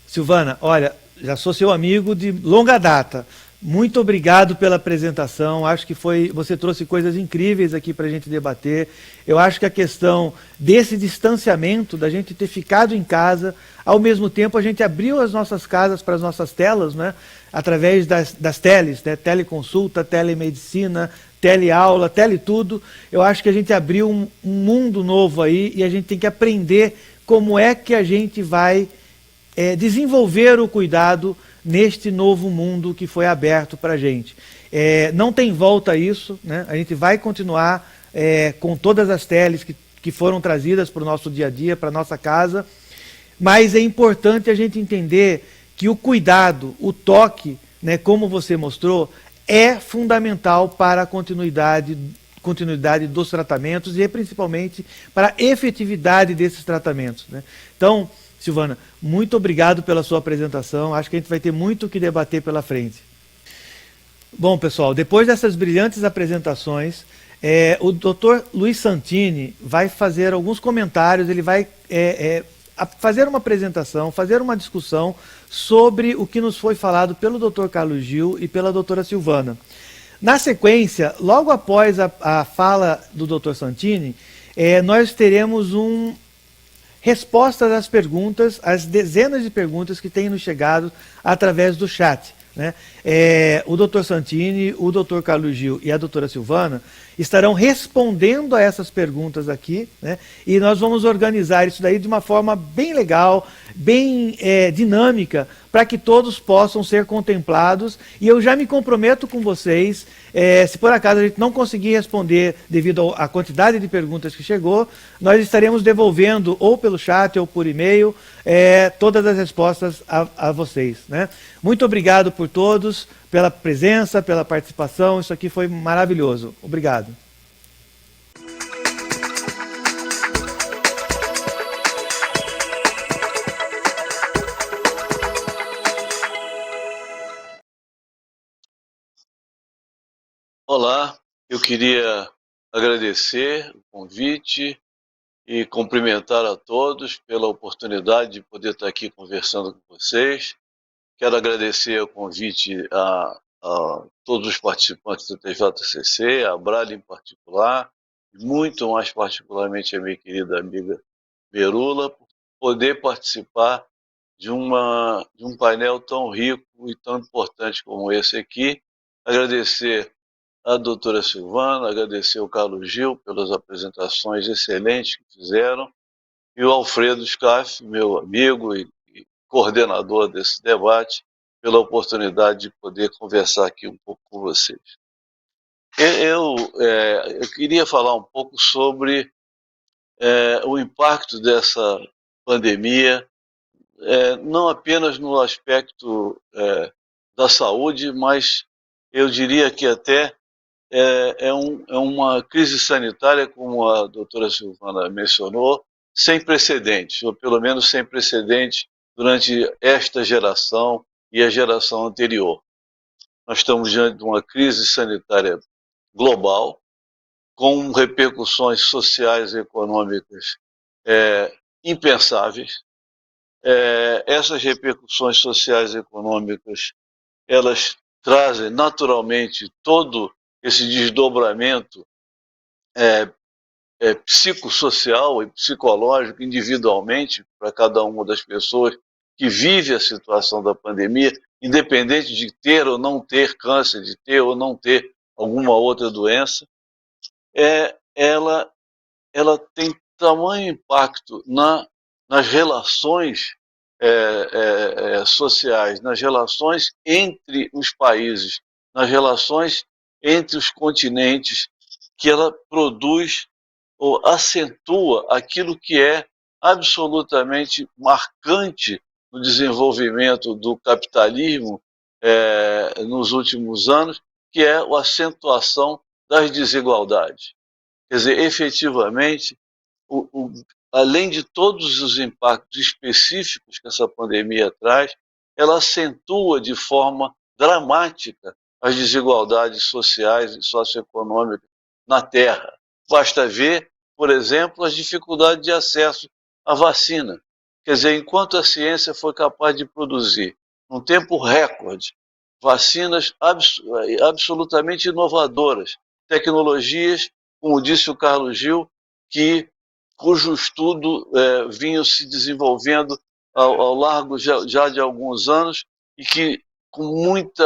Silvana, olha, já sou seu amigo de longa data. Muito obrigado pela apresentação, acho que você trouxe coisas incríveis aqui para a gente debater. Eu acho que a questão desse distanciamento, da gente ter ficado em casa, ao mesmo tempo a gente abriu as nossas casas para as nossas telas, né? Através das teles, né? Teleconsulta, telemedicina, teleaula, teletudo. Eu acho que a gente abriu um mundo novo aí e a gente tem que aprender como é que a gente vai desenvolver o cuidado neste novo mundo que foi aberto para a gente. Não tem volta a isso, né? A gente vai continuar com todas as teles que foram trazidas para o nosso dia a dia, para a nossa casa, mas é importante a gente entender que o cuidado, o toque, né, como você mostrou, é fundamental para a continuidade dos tratamentos e principalmente para a efetividade desses tratamentos, né? Então, Silvana, muito obrigado pela sua apresentação. Acho que a gente vai ter muito o que debater pela frente. Bom, pessoal, depois dessas brilhantes apresentações, o Dr. Luiz Santini vai fazer alguns comentários, ele vai fazer uma apresentação, fazer uma discussão sobre o que nos foi falado pelo Dr. Carlos Gil e pela doutora Silvana. Na sequência, logo após a fala do Dr. Santini, nós teremos respostas às perguntas, às dezenas de perguntas que têm nos chegado através do chat, né? O Dr. Santini, o Dr. Carlos Gil e a doutora Silvana estarão respondendo a essas perguntas aqui, né? E nós vamos organizar isso daí de uma forma bem legal, bem dinâmica, para que todos possam ser contemplados. E eu já me comprometo com vocês, se por acaso a gente não conseguir responder devido à quantidade de perguntas que chegou, nós estaremos devolvendo ou pelo chat ou por e-mail todas as respostas a vocês, né? Muito obrigado por todos, pela presença, pela participação, isso aqui foi maravilhoso. Obrigado. Olá, eu queria agradecer o convite e cumprimentar a todos pela oportunidade de poder estar aqui conversando com vocês. Quero agradecer o convite a todos os participantes do TJCC, a Brali em particular, e muito mais particularmente a minha querida amiga Berula, por poder participar de um painel tão rico e tão importante como esse aqui. Agradecer a doutora Silvana, agradecer ao Carlos Gil pelas apresentações excelentes que fizeram, e o Alfredo Scaff, meu amigo e coordenador desse debate, pela oportunidade de poder conversar aqui um pouco com vocês. Eu queria falar um pouco sobre o impacto dessa pandemia, não apenas no aspecto da saúde, mas eu diria que até é uma crise sanitária, como a doutora Silvana mencionou, sem precedentes, ou pelo menos sem precedentes durante esta geração e a geração anterior. Nós estamos diante de uma crise sanitária global, com repercussões sociais e econômicas impensáveis. Essas repercussões sociais e econômicas, elas trazem naturalmente todo esse desdobramento psicossocial e psicológico individualmente para cada uma das pessoas que vive a situação da pandemia, independente de ter ou não ter câncer, de ter ou não ter alguma outra doença. Ela tem tamanho impacto nas relações sociais, nas relações entre os países, nas relações entre os continentes, que ela produz ou acentua aquilo que é absolutamente marcante no desenvolvimento do capitalismo nos últimos anos, que é a acentuação das desigualdades. Quer dizer, efetivamente, além de todos os impactos específicos que essa pandemia traz, ela acentua de forma dramática as desigualdades sociais e socioeconômicas na Terra. Basta ver, por exemplo, as dificuldades de acesso à vacina. Quer dizer, enquanto a ciência foi capaz de produzir, num tempo recorde, vacinas absolutamente inovadoras, tecnologias, como disse o Carlos Gil, cujo estudo vinha se desenvolvendo ao largo já de alguns anos, e que com muito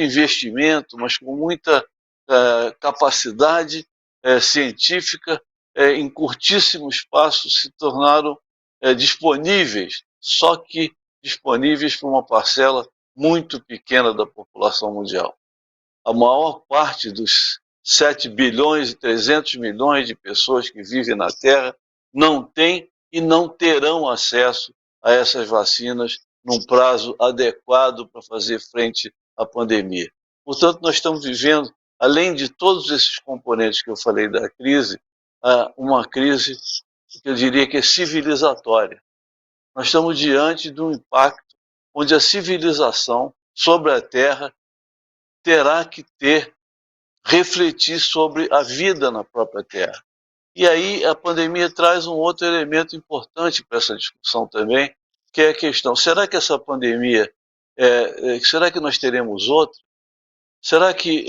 investimento, mas com muita capacidade científica, em curtíssimo espaço se tornaram disponíveis, só que disponíveis para uma parcela muito pequena da população mundial. A maior parte dos 7 bilhões e 300 milhões de pessoas que vivem na Terra não têm e não terão acesso a essas vacinas num prazo adequado para fazer frente à pandemia. Portanto, nós estamos vivendo, além de todos esses componentes que eu falei da crise, uma crise que eu diria que é civilizatória. Nós estamos diante de um impacto onde a civilização sobre a Terra terá que refletir sobre a vida na própria Terra. E aí a pandemia traz um outro elemento importante para essa discussão também, que é a questão: será que essa pandemia, será que nós teremos outra? Será que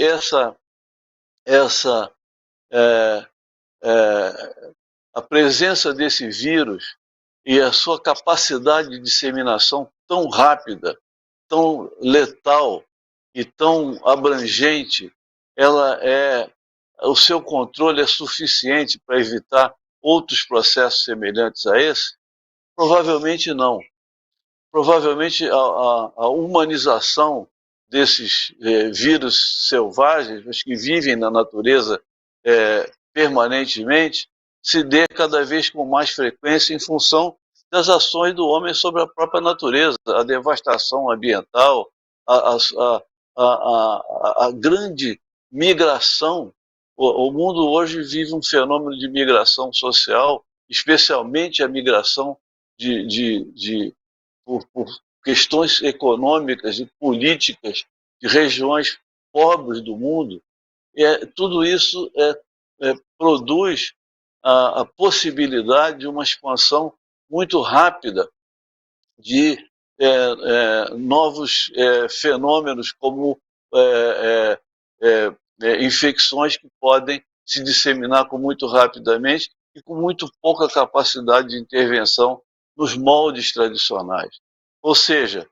a presença desse vírus e a sua capacidade de disseminação tão rápida, tão letal e tão abrangente, o seu controle é suficiente para evitar outros processos semelhantes a esse? Provavelmente não. Provavelmente a humanização desses vírus selvagens, mas que vivem na natureza permanentemente, se dê cada vez com mais frequência em função das ações do homem sobre a própria natureza, a devastação ambiental, a grande migração. O mundo hoje vive um fenômeno de migração social, especialmente a migração por questões econômicas e políticas de regiões pobres do mundo. Tudo isso produz a possibilidade de uma expansão muito rápida de novos fenômenos, como infecções que podem se disseminar muito rapidamente e com muito pouca capacidade de intervenção nos moldes tradicionais. Ou seja,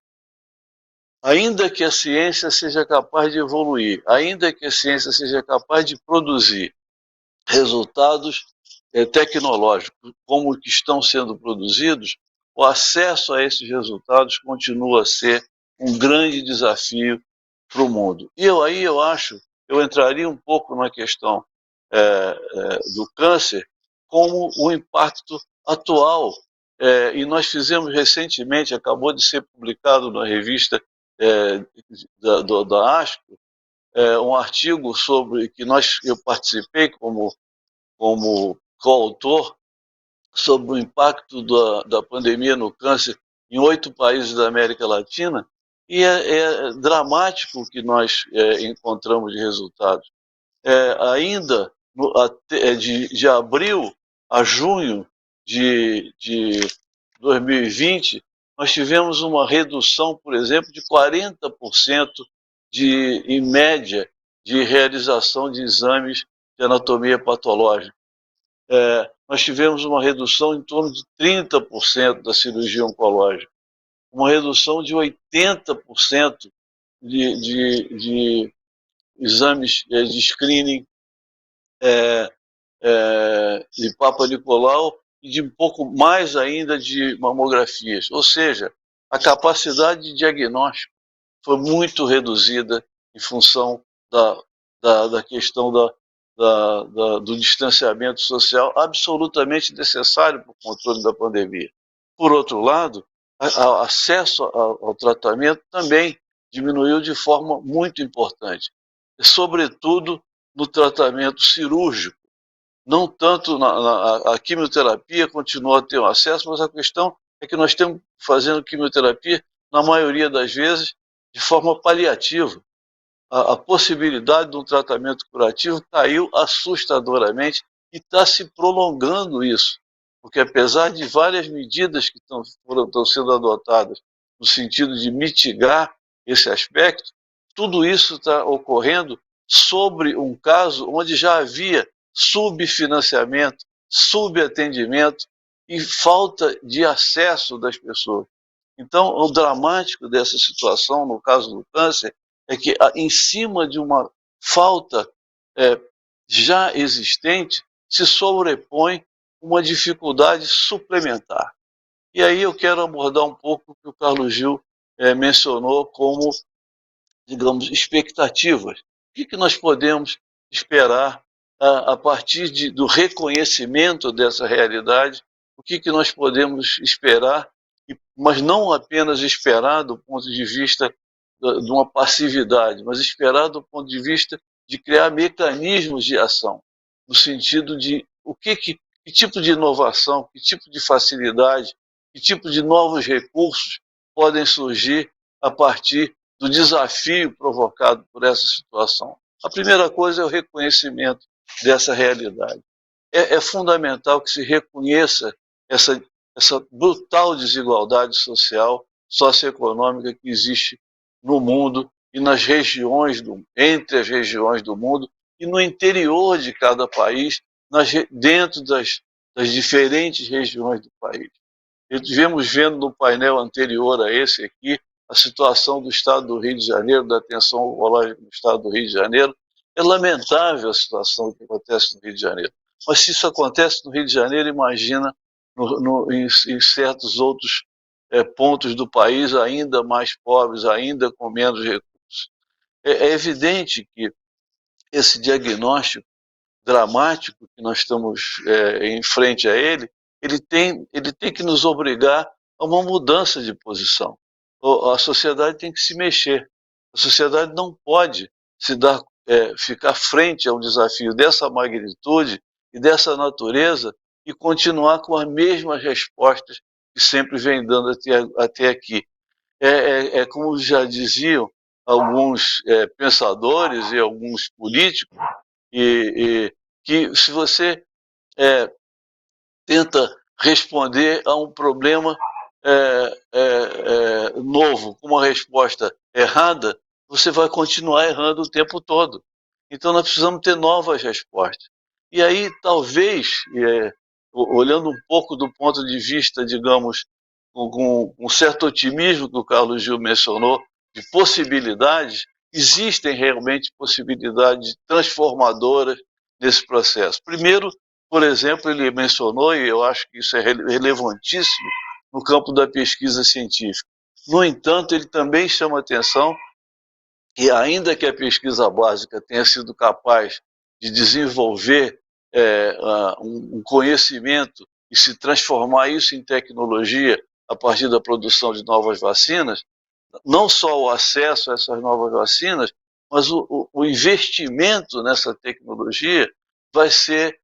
ainda que a ciência seja capaz de evoluir, ainda que a ciência seja capaz de produzir resultados tecnológicos como que estão sendo produzidos, o acesso a esses resultados continua a ser um grande desafio para o mundo. E aí eu acho, eu entraria um pouco na questão do câncer como o impacto atual. E nós fizemos recentemente, acabou de ser publicado na revista da ASCO, um artigo sobre que eu participei como coautor sobre o impacto da pandemia no câncer em 8 países da América Latina, e é dramático o que nós encontramos de resultados. Ainda de abril a junho de 2020, nós tivemos uma redução, por exemplo, de 40% em média, de realização de exames de anatomia patológica. Nós tivemos uma redução em torno de 30% da cirurgia oncológica, uma redução de 80% de exames de screening de Papa Nicolau e de um pouco mais ainda de mamografias. Ou seja, a capacidade de diagnóstico foi muito reduzida em função da questão do distanciamento social absolutamente necessário para o controle da pandemia. Por outro lado, o acesso ao tratamento também diminuiu de forma muito importante, sobretudo no tratamento cirúrgico. Não tanto a quimioterapia continua a ter um acesso, mas a questão é que nós estamos fazendo quimioterapia, na maioria das vezes, de forma paliativa. A possibilidade de um tratamento curativo caiu assustadoramente e está se prolongando isso. Porque apesar de várias medidas que estão sendo adotadas no sentido de mitigar esse aspecto, tudo isso está ocorrendo sobre um caso onde já havia subfinanciamento, subatendimento e falta de acesso das pessoas. Então, o dramático dessa situação, no caso do câncer, é que em cima de uma falta já existente, se sobrepõe uma dificuldade suplementar. E aí eu quero abordar um pouco o que o Carlos Gil mencionou como, digamos, expectativas. O que nós podemos esperar a partir do reconhecimento dessa realidade? O que nós podemos esperar, mas não apenas esperar do ponto de vista de uma passividade, mas esperar do ponto de vista de criar mecanismos de ação, no sentido de que tipo de inovação, que tipo de facilidade, que tipo de novos recursos podem surgir a partir do desafio provocado por essa situação. A primeira coisa é o reconhecimento dessa realidade. É fundamental que se reconheça essa brutal desigualdade social, socioeconômica que existe no mundo e entre as regiões do mundo e no interior de cada país, dentro das diferentes regiões do país. Estivemos vendo no painel anterior a esse aqui a situação do estado do Rio de Janeiro, da atenção oncológica no estado do Rio de Janeiro. É lamentável a situação que acontece no Rio de Janeiro. Mas se isso acontece no Rio de Janeiro, imagina em certos outros pontos do país ainda mais pobres, ainda com menos recursos. É evidente que esse diagnóstico dramático que nós estamos em frente a ele tem que nos obrigar a uma mudança de posição. A sociedade tem que se mexer. A sociedade não pode ficar frente a um desafio dessa magnitude e dessa natureza e continuar com as mesmas respostas que sempre vem dando até aqui. Como já diziam alguns pensadores e alguns políticos, que se você tenta responder a um problema novo com uma resposta errada, você vai continuar errando o tempo todo. Então nós precisamos ter novas respostas. E aí talvez, olhando um pouco do ponto de vista, digamos, com um certo otimismo que o Carlos Gil mencionou, de possibilidades, existem realmente possibilidades transformadoras nesse processo. Primeiro, por exemplo, ele mencionou, e eu acho que isso é relevantíssimo, no campo da pesquisa científica. No entanto, ele também chama atenção que, ainda que a pesquisa básica tenha sido capaz de desenvolver um conhecimento e se transformar isso em tecnologia a partir da produção de novas vacinas, não só o acesso a essas novas vacinas, mas o investimento nessa tecnologia vai ser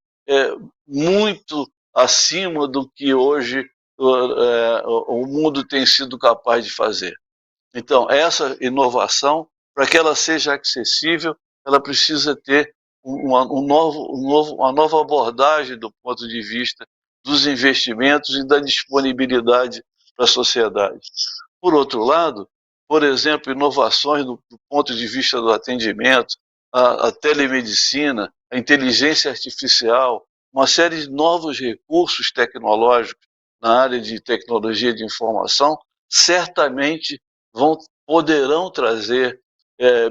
muito acima do que hoje o mundo tem sido capaz de fazer. Então, essa inovação, para que ela seja acessível, ela precisa ter uma nova abordagem do ponto de vista dos investimentos e da disponibilidade para a sociedade. Por outro lado, por exemplo, inovações do ponto de vista do atendimento, a telemedicina, a inteligência artificial, uma série de novos recursos tecnológicos na área de tecnologia de informação, certamente poderão trazer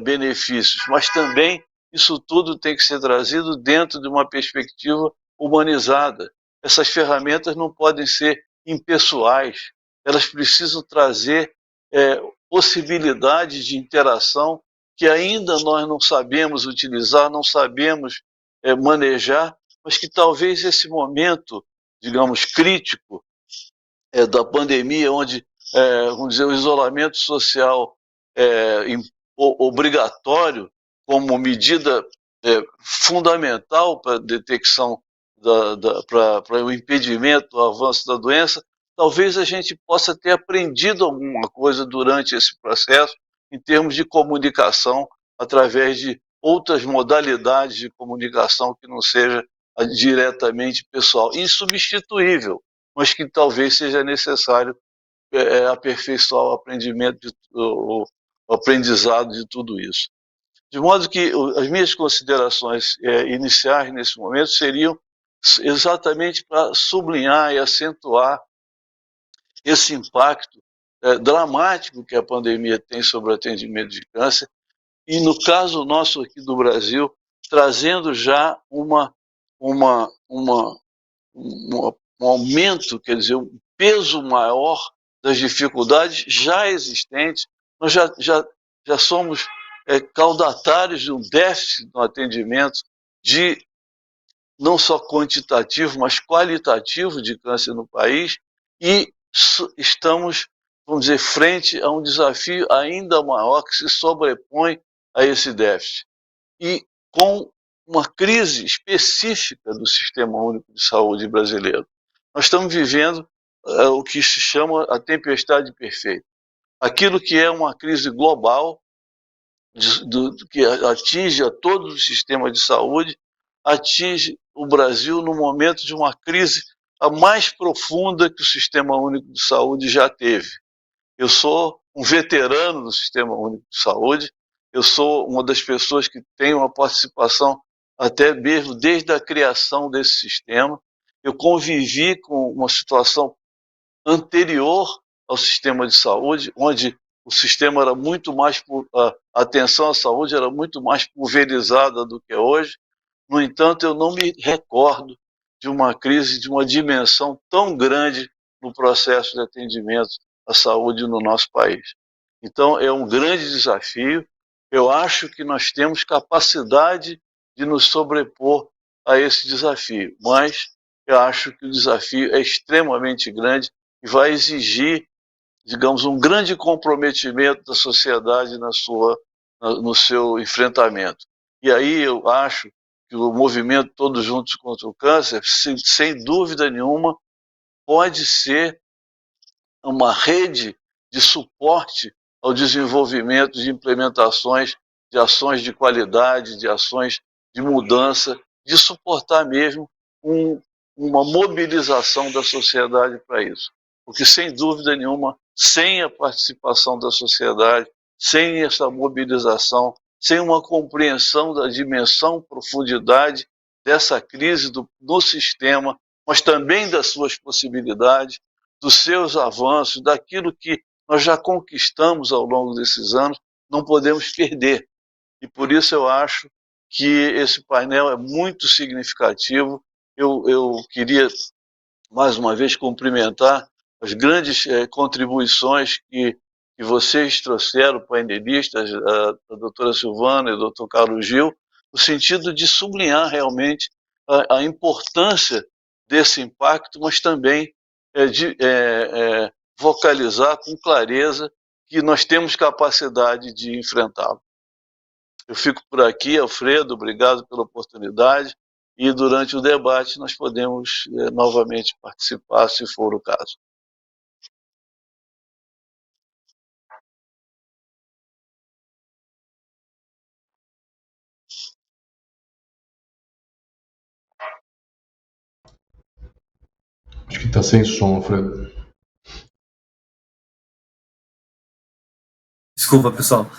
benefícios, mas também isso tudo tem que ser trazido dentro de uma perspectiva humanizada. Essas ferramentas não podem ser impessoais, elas precisam trazer possibilidades de interação que ainda nós não sabemos utilizar, não sabemos manejar, mas que talvez esse momento, digamos, crítico da pandemia, onde vamos dizer, o isolamento social obrigatório como medida fundamental para a detecção, para o impedimento do avanço da doença, talvez a gente possa ter aprendido alguma coisa durante esse processo em termos de comunicação através de outras modalidades de comunicação que não seja diretamente pessoal, insubstituível, mas que talvez seja necessário aperfeiçoar o aprendizado de tudo isso. De modo que as minhas considerações iniciais nesse momento seriam exatamente para sublinhar e acentuar esse impacto dramático que a pandemia tem sobre o atendimento de câncer e, no caso nosso aqui do Brasil, trazendo já um aumento, quer dizer, um peso maior das dificuldades já existentes. Nós já somos caudatários de um déficit no atendimento não só quantitativo, mas qualitativo de câncer no país, e estamos, vamos dizer, frente a um desafio ainda maior que se sobrepõe a esse déficit. E com uma crise específica do Sistema Único de Saúde brasileiro. Nós estamos vivendo o que se chama a tempestade perfeita. Aquilo que é uma crise global, que atinge a todo o sistema de saúde, atinge o Brasil no momento de uma crise a mais profunda que o Sistema Único de Saúde já teve. Eu sou um veterano do Sistema Único de Saúde, eu sou uma das pessoas que tem uma participação até mesmo desde a criação desse sistema. Eu convivi com uma situação anterior ao sistema de saúde, onde o sistema era muito mais, a atenção à saúde era muito mais pulverizada do que é hoje. No entanto, eu não me recordo de uma crise de uma dimensão tão grande no processo de atendimento à saúde no nosso país. Então, é um grande desafio. Eu acho que nós temos capacidade de nos sobrepor a esse desafio, mas eu acho que o desafio é extremamente grande e vai exigir, digamos, um grande comprometimento da sociedade no seu enfrentamento. E aí eu acho que o movimento Todos Juntos contra o Câncer, sem dúvida nenhuma, pode ser uma rede de suporte ao desenvolvimento de implementações de ações de qualidade, de ações de mudança, de suportar mesmo uma mobilização da sociedade para isso. Porque, sem dúvida nenhuma, sem a participação da sociedade, sem essa mobilização, sem uma compreensão da dimensão, profundidade dessa crise no sistema, mas também das suas possibilidades, dos seus avanços, daquilo que nós já conquistamos ao longo desses anos, não podemos perder. E por isso eu acho que esse painel é muito significativo. Eu queria, mais uma vez, cumprimentar as grandes contribuições que vocês trouxeram, painelistas, a doutora Silvana e o doutor Carlos Gil, no sentido de sublinhar realmente a importância desse impacto, mas também de vocalizar com clareza que nós temos capacidade de enfrentá-lo. Eu fico por aqui, Alfredo, obrigado pela oportunidade, e durante o debate nós podemos novamente participar, se for o caso. Acho que está sem som, Alfredo. Desculpa, pessoal.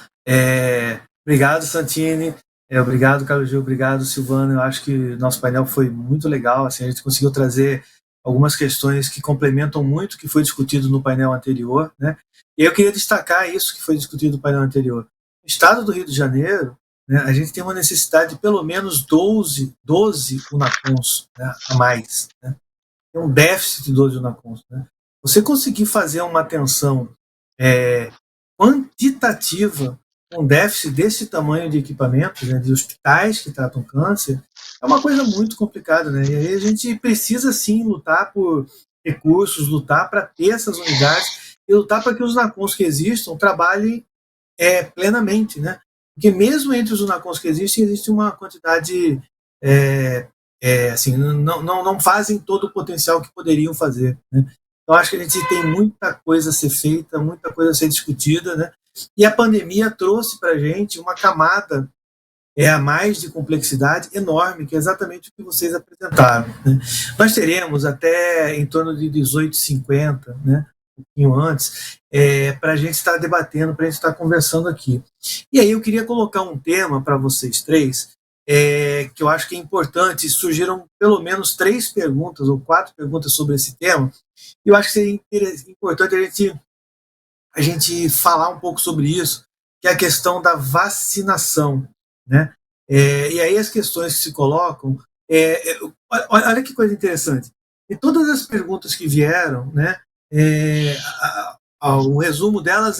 Obrigado, Santini. Obrigado, Carlos Gil. Obrigado, Silvana. Eu acho que nosso painel foi muito legal. Assim, a gente conseguiu trazer algumas questões que complementam muito o que foi discutido no painel anterior, né? E eu queria destacar isso que foi discutido no painel anterior. No estado do Rio de Janeiro, né, a gente tem uma necessidade de pelo menos 12 UNACONs, né, a mais, né? Tem um déficit de 12 UNACONs, né? Você conseguir fazer uma atenção quantitativa, um déficit desse tamanho de equipamentos, né, de hospitais que tratam câncer, é uma coisa muito complicada, né? E aí a gente precisa sim lutar por recursos, lutar para ter essas unidades e lutar para que os UNACONs que existam trabalhem plenamente, né? Porque mesmo entre os UNACONs que existem, existe uma quantidade assim, não fazem todo o potencial que poderiam fazer, né? Então, acho que a gente tem muita coisa a ser feita, muita coisa a ser discutida, né? E a pandemia trouxe para a gente uma camada a mais de complexidade enorme, que é exatamente o que vocês apresentaram, né? Nós teremos até em torno de 18h50, né, um pouquinho antes, para a gente estar debatendo, para a gente estar conversando aqui. E aí eu queria colocar um tema para vocês três, que eu acho que é importante. Surgiram pelo menos 3 perguntas ou 4 perguntas sobre esse tema, e eu acho que seria importante a gente falar um pouco sobre isso, que é a questão da vacinação, né? E aí as questões que se colocam, olha que coisa interessante, e todas as perguntas que vieram, né, o resumo delas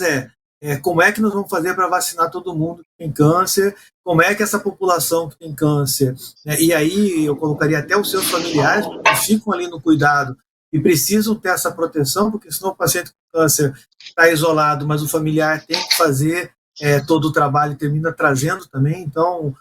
como é que nós vamos fazer para vacinar todo mundo que tem câncer, como é que essa população que tem câncer, né, e aí eu colocaria até os seus familiares, que ficam ali no cuidado e precisam ter essa proteção, porque senão o paciente com câncer está isolado, mas o familiar tem que fazer todo o trabalho e termina trazendo também. Então,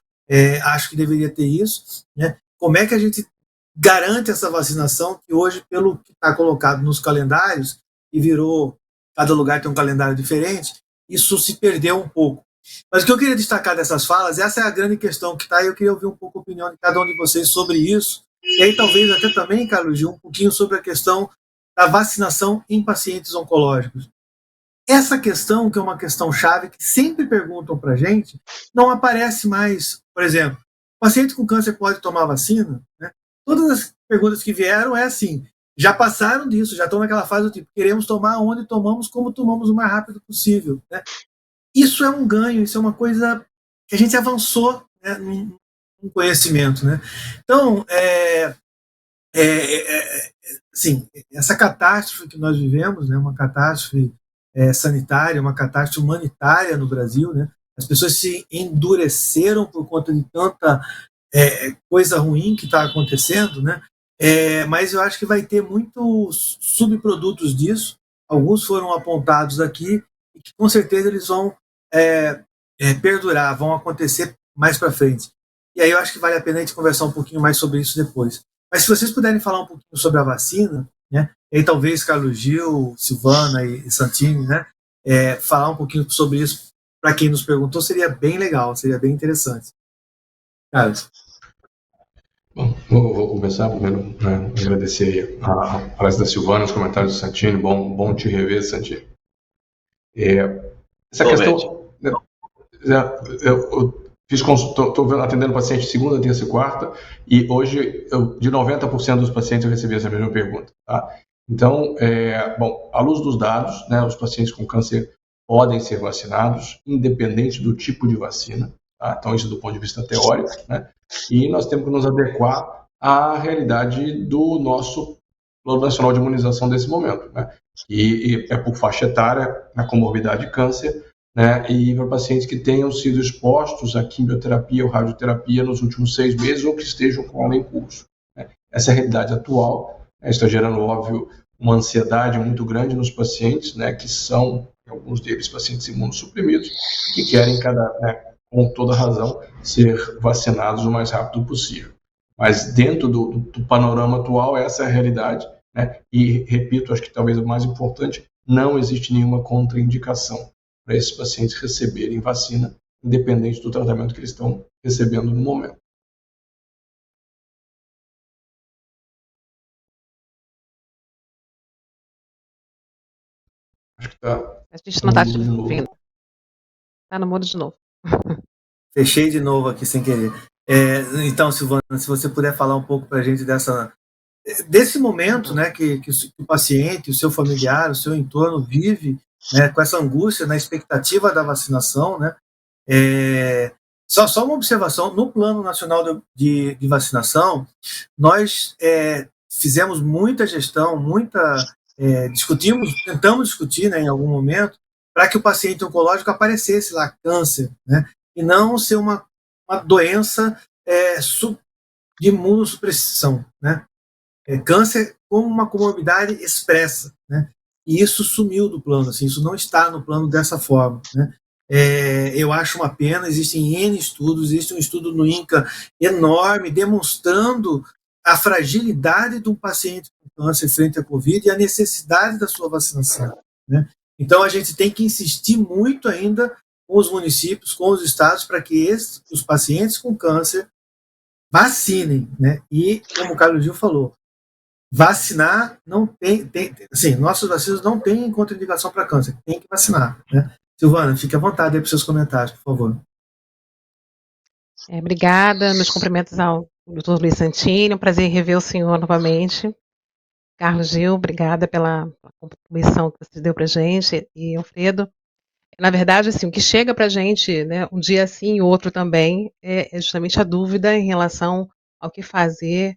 acho que deveria ter isso, né? Como é que a gente garante essa vacinação, que hoje, pelo que está colocado nos calendários, e virou, cada lugar tem um calendário diferente, isso se perdeu um pouco. Mas o que eu queria destacar dessas falas, essa é a grande questão que está, e eu queria ouvir um pouco a opinião de cada um de vocês sobre isso, e aí talvez até também, Carlos Gil, um pouquinho sobre a questão da vacinação em pacientes oncológicos. Essa questão, que é uma questão chave, que sempre perguntam para a gente, não aparece mais. Por exemplo, o paciente com câncer pode tomar vacina? Né? Todas as perguntas que vieram assim, já passaram disso, já estão naquela fase do tipo, queremos tomar onde tomamos, como tomamos o mais rápido possível, né? Isso é um ganho, isso é uma coisa que a gente avançou, né, num conhecimento, né? Então, assim, essa catástrofe que nós vivemos, né, uma catástrofe sanitária, uma catástrofe humanitária no Brasil, né? As pessoas se endureceram por conta de tanta coisa ruim que está acontecendo, né? Mas eu acho que vai ter muitos subprodutos disso. Alguns foram apontados aqui e que com certeza eles vão perdurar, vão acontecer mais para frente. E aí eu acho que vale a pena a gente conversar um pouquinho mais sobre isso depois. Mas se vocês puderem falar um pouquinho sobre a vacina, né? E aí talvez Carlos Gil, Silvana e Santini, né? Falar um pouquinho sobre isso para quem nos perguntou, seria bem legal, seria bem interessante. Carlos. Bom, vou começar primeiro, né, agradecer a palestra da Silvana, os comentários do Santini. Bom te rever, Santini. Essa questão, eu estou atendendo paciente segunda, terça e quarta, e hoje, de 90% dos pacientes, eu recebi essa mesma pergunta. Tá? Então, bom, à luz dos dados, né, os pacientes com câncer podem ser vacinados, independente do tipo de vacina. Tá? Então, isso do ponto de vista teórico, né? E nós temos que nos adequar à realidade do nosso Plano Nacional de Imunização desse momento, né? E é por faixa etária, na comorbidade de câncer, né? E para pacientes que tenham sido expostos à quimioterapia ou radioterapia nos últimos 6 meses ou que estejam com ela em curso. Né? Essa é a realidade atual, né? Está gerando, óbvio, uma ansiedade muito grande nos pacientes, né? Que são, alguns deles, pacientes imunossuprimidos, que querem, com toda razão, ser vacinados o mais rápido possível. Mas dentro do panorama atual, essa é a realidade, né? E, repito, acho que talvez o mais importante, não existe nenhuma contraindicação para esses pacientes receberem vacina, independente do tratamento que eles estão recebendo no momento. Acho que está A gente não está te de novo. ouvindo. Está no mudo de novo. Fechei de novo aqui sem querer. Então, Silvana, se você puder falar um pouco para a gente desse momento, né, que o paciente, o seu familiar, o seu entorno vive, né, com essa angústia, na expectativa da vacinação, né? Só uma observação: no Plano Nacional de Vacinação, nós fizemos muita gestão, tentamos discutir, né, em algum momento, para que o paciente oncológico aparecesse lá câncer, né, e não ser uma doença de imunossupressão, né? Câncer como uma comorbidade expressa, né? E isso sumiu do plano, assim, isso não está no plano dessa forma, né? Eu acho uma pena. Existem N estudos, existe um estudo no INCA enorme demonstrando a fragilidade de um paciente com câncer frente à Covid e a necessidade da sua vacinação, né? Então a gente tem que insistir muito ainda com os municípios, com os estados, para que os pacientes com câncer vacinem, né? E, como o Carlos Gil falou, vacinar não assim, nossos vacinos não têm contraindicação para câncer, tem que vacinar, né? Silvana, fique à vontade aí para os seus comentários, por favor. Obrigada, meus cumprimentos ao Dr. Luiz Santini, um prazer em rever o senhor novamente. Carlos Gil, obrigada pela contribuição que você deu para a gente, e Alfredo. Na verdade, assim, o que chega para a gente, né, um dia sim e outro também, é justamente a dúvida em relação ao que fazer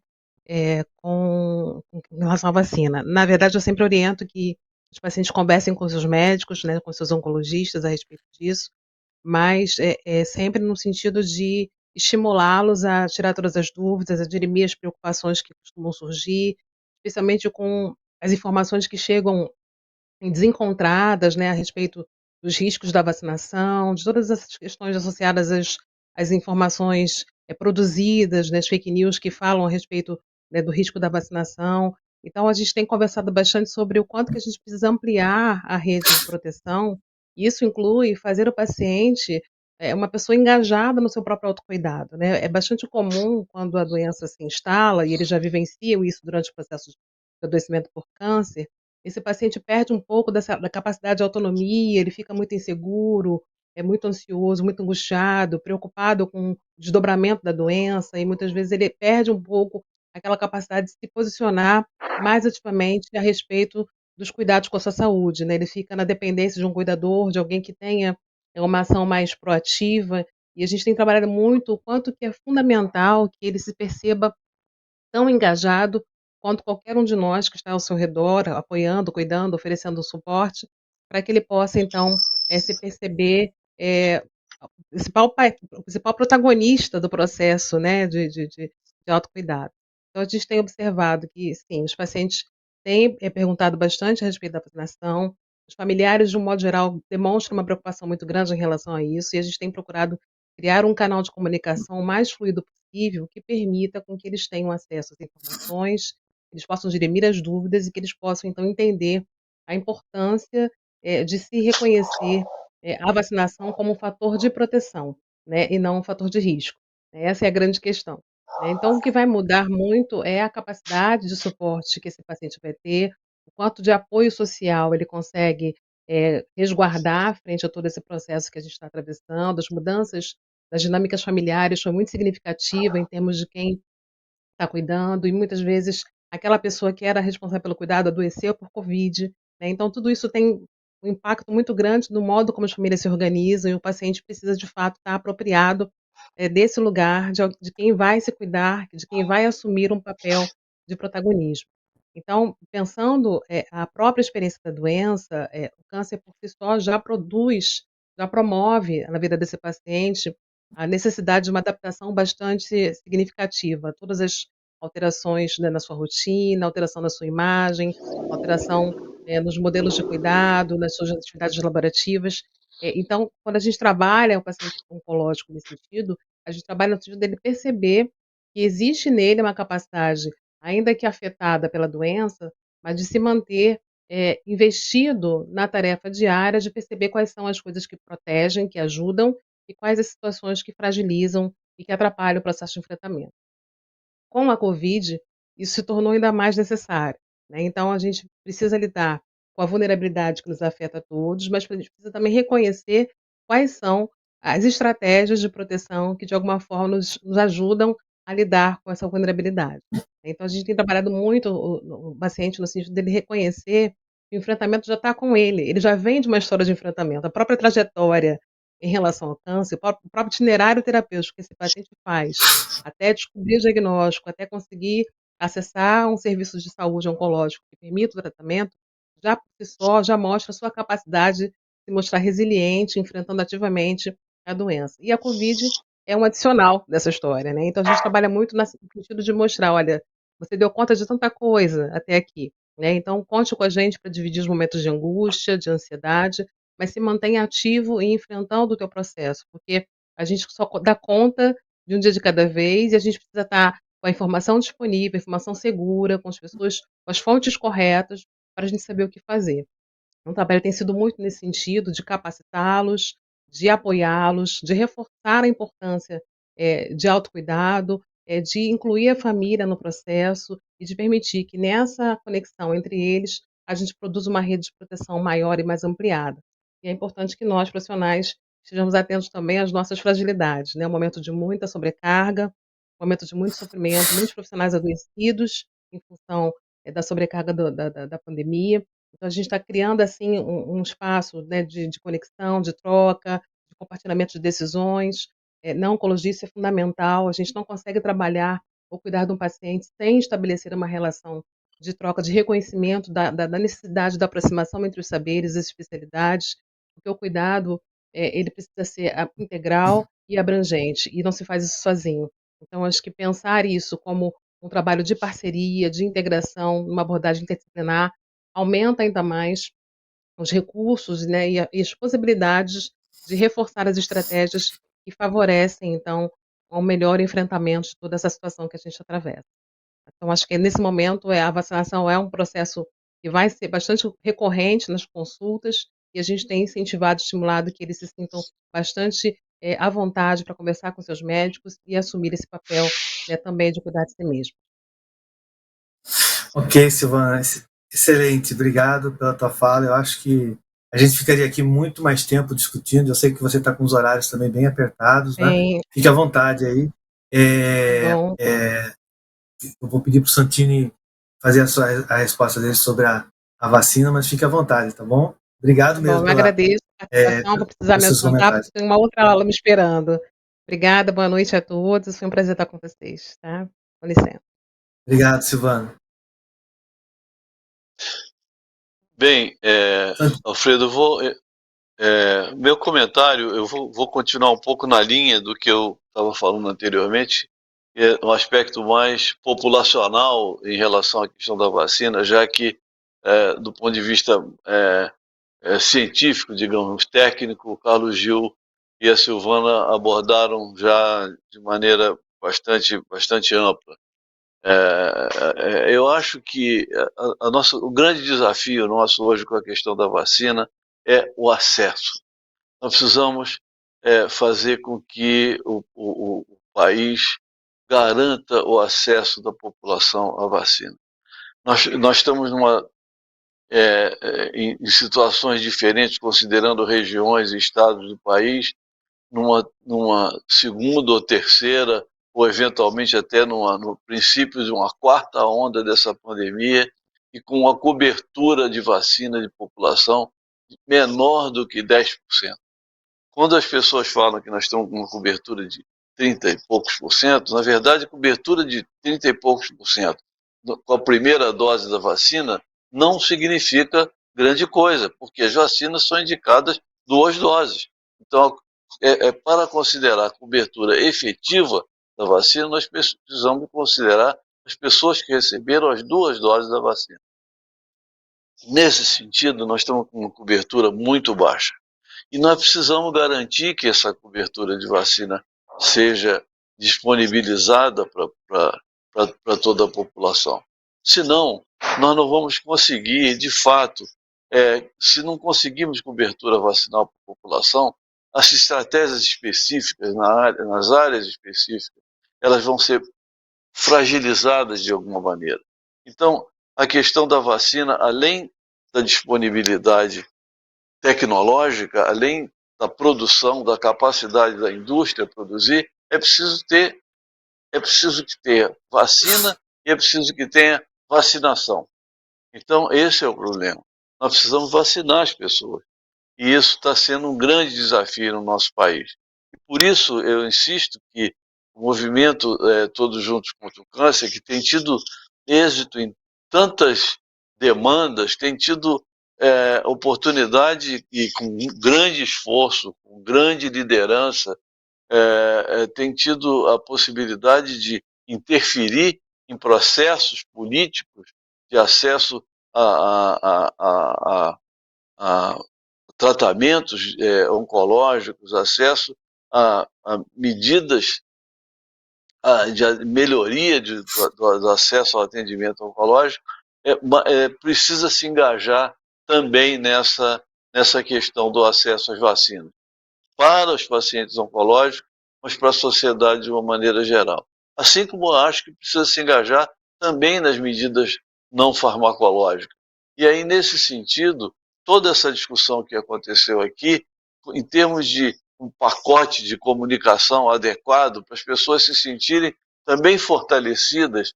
com relação à vacina. Na verdade, eu sempre oriento que os pacientes conversem com seus médicos, né, com seus oncologistas a respeito disso, mas sempre no sentido de estimulá-los a tirar todas as dúvidas, a dirimir as preocupações que costumam surgir, especialmente com as informações que chegam desencontradas, né, a respeito dos riscos da vacinação, de todas essas questões associadas às informações produzidas, né, as fake news que falam a respeito, né, do risco da vacinação. Então, a gente tem conversado bastante sobre o quanto que a gente precisa ampliar a rede de proteção. Isso inclui fazer o paciente uma pessoa engajada no seu próprio autocuidado, né? É bastante comum quando a doença se instala, e eles já vivenciam isso durante o processo de adoecimento por câncer, esse paciente perde um pouco da capacidade de autonomia, ele fica muito inseguro, é muito ansioso, muito angustiado, preocupado com o desdobramento da doença, e muitas vezes ele perde um pouco aquela capacidade de se posicionar mais ativamente a respeito dos cuidados com a sua saúde, né? Ele fica na dependência de um cuidador, de alguém que tenha uma ação mais proativa, e a gente tem trabalhado muito o quanto que é fundamental que ele se perceba tão engajado quanto qualquer um de nós que está ao seu redor, apoiando, cuidando, oferecendo suporte, para que ele possa, então, se perceber o principal protagonista do processo, né, de autocuidado. Então, a gente tem observado que, sim, os pacientes têm perguntado bastante a respeito da vacinação, os familiares, de um modo geral, demonstram uma preocupação muito grande em relação a isso, e a gente tem procurado criar um canal de comunicação o mais fluido possível, que permita com que eles tenham acesso às informações, eles possam dirimir as dúvidas e que eles possam, então, entender a importância de se reconhecer a vacinação como um fator de proteção, né, e não um fator de risco. Essa é a grande questão, né. Então, o que vai mudar muito é a capacidade de suporte que esse paciente vai ter, o quanto de apoio social ele consegue resguardar frente a todo esse processo que a gente está atravessando. As mudanças das dinâmicas familiares foi muito significativa em termos de quem está cuidando, e muitas vezes aquela pessoa que era responsável pelo cuidado adoeceu por Covid, né? Então, tudo isso tem um impacto muito grande no modo como as famílias se organizam e o paciente precisa, de fato, estar apropriado desse lugar, de quem vai se cuidar, de quem vai assumir um papel de protagonismo. Então, pensando a própria experiência da doença, o câncer por si só já produz, já promove na vida desse paciente a necessidade de uma adaptação bastante significativa. Todas as alterações, né, na sua rotina, alteração na sua imagem, alteração, nos modelos de cuidado, nas suas atividades laborativas. Então, quando a gente trabalha o paciente oncológico nesse sentido, a gente trabalha no sentido dele perceber que existe nele uma capacidade, ainda que afetada pela doença, mas de se manter, investido na tarefa diária de perceber quais são as coisas que protegem, que ajudam, e quais as situações que fragilizam e que atrapalham o processo de enfrentamento. Com a Covid, isso se tornou ainda mais necessário, né, então a gente precisa lidar com a vulnerabilidade que nos afeta a todos, mas a gente precisa também reconhecer quais são as estratégias de proteção que de alguma forma nos ajudam a lidar com essa vulnerabilidade. Então a gente tem trabalhado muito o paciente no sentido dele reconhecer que o enfrentamento já está com ele já vem de uma história de enfrentamento, a própria trajetória em relação ao câncer, o próprio itinerário terapêutico que esse paciente faz até descobrir o diagnóstico, até conseguir acessar um serviço de saúde oncológico que permita o tratamento, já por si só, já mostra a sua capacidade de se mostrar resiliente, enfrentando ativamente a doença. E a Covid é um adicional dessa história, né, então a gente trabalha muito no sentido de mostrar: "Olha, você deu conta de tanta coisa até aqui, né, então conte com a gente para dividir os momentos de angústia, de ansiedade, mas se mantenha ativo e enfrentando o teu processo, porque a gente só dá conta de um dia de cada vez, e a gente precisa estar com a informação disponível, informação segura, com as pessoas, com as fontes corretas, para a gente saber o que fazer. Então, o trabalho tem sido muito nesse sentido, de capacitá-los, de apoiá-los, de reforçar a importância de autocuidado, de incluir a família no processo e de permitir que nessa conexão entre eles a gente produza uma rede de proteção maior e mais ampliada. E é importante que nós, profissionais, estejamos atentos também às nossas fragilidades, né? Um momento de muita sobrecarga, um momento de muito sofrimento, muitos profissionais adoecidos em função da sobrecarga da pandemia. Então a gente está criando assim um espaço, né, de conexão, de troca, de compartilhamento de decisões. Na oncologia isso é fundamental, a gente não consegue trabalhar ou cuidar de um paciente sem estabelecer uma relação de troca, de reconhecimento da necessidade da aproximação entre os saberes, as especialidades, porque o cuidado, ele precisa ser integral e abrangente, e não se faz isso sozinho. Então acho que pensar isso como um trabalho de parceria, de integração, uma abordagem interdisciplinar, aumenta ainda mais os recursos, né, e as possibilidades de reforçar as estratégias que favorecem, então, um melhor enfrentamento de toda essa situação que a gente atravessa. Então, acho que nesse momento a vacinação é um processo que vai ser bastante recorrente nas consultas e a gente tem incentivado, estimulado que eles se sintam bastante à vontade para conversar com seus médicos e assumir esse papel, né, também de cuidar de si mesmo. Ok, Silvana, excelente, obrigado pela tua fala. Eu acho que a gente ficaria aqui muito mais tempo discutindo. Eu sei que você está com os horários também bem apertados, né? Bem, Fique à vontade aí. bom. Eu vou pedir para o Santini fazer a resposta dele sobre a vacina, mas fique à vontade, tá bom? Obrigado Bom, mesmo eu agradeço a participação, vou precisar pelos me seus ausentar, porque comentários. tem uma outra aula me esperando. Obrigada, boa noite a todos, foi um prazer estar com vocês, tá? Com licença. Obrigado, Silvana. Bem, Alfredo, meu comentário, eu vou continuar um pouco na linha do que eu estava falando anteriormente, que é um aspecto mais populacional em relação à questão da vacina, já que, do ponto de vista científico, digamos, técnico, o Carlos Gil e a Silvana abordaram já de maneira bastante ampla. Eu acho que o grande desafio nosso hoje com a questão da vacina é o acesso. Nós precisamos fazer com que o país garanta o acesso da população à vacina. Nós estamos em situações diferentes, considerando regiões e estados do país, numa segunda ou terceira ou eventualmente até no princípio de uma quarta onda dessa pandemia, e com uma cobertura de vacina de população menor do que 10%. Quando as pessoas falam que nós estamos com uma cobertura de 30 e poucos por cento, na verdade, a cobertura de 30 e poucos por cento com a primeira dose da vacina não significa grande coisa, porque as vacinas são indicadas 2 doses. Então, para considerar a cobertura efetiva da vacina, nós precisamos considerar as pessoas que receberam as 2 doses da vacina. Nesse sentido, nós estamos com uma cobertura muito baixa. E nós precisamos garantir que essa cobertura de vacina seja disponibilizada para toda a população. Senão, nós não vamos conseguir, de fato, se não conseguirmos cobertura vacinal para a população, as estratégias específicas nas áreas específicas, elas vão ser fragilizadas de alguma maneira. Então, a questão da vacina, além da disponibilidade tecnológica, além da produção, da capacidade da indústria produzir, é preciso ter vacina e é preciso que tenha vacinação. Então, esse é o problema. Nós precisamos vacinar as pessoas. E isso está sendo um grande desafio no nosso país. E por isso eu insisto que o movimento Todos Juntos contra o Câncer, que tem tido êxito em tantas demandas, tem tido oportunidade e com grande esforço, com grande liderança, tem tido a possibilidade de interferir em processos políticos de acesso a tratamentos oncológicos, acesso a medidas de melhoria do acesso ao atendimento oncológico, precisa se engajar também nessa questão do acesso às vacinas, para os pacientes oncológicos, mas para a sociedade de uma maneira geral. Assim como eu acho que precisa se engajar também nas medidas não farmacológicas. E aí, nesse sentido, toda essa discussão que aconteceu aqui, em termos de um pacote de comunicação adequado para as pessoas se sentirem também fortalecidas,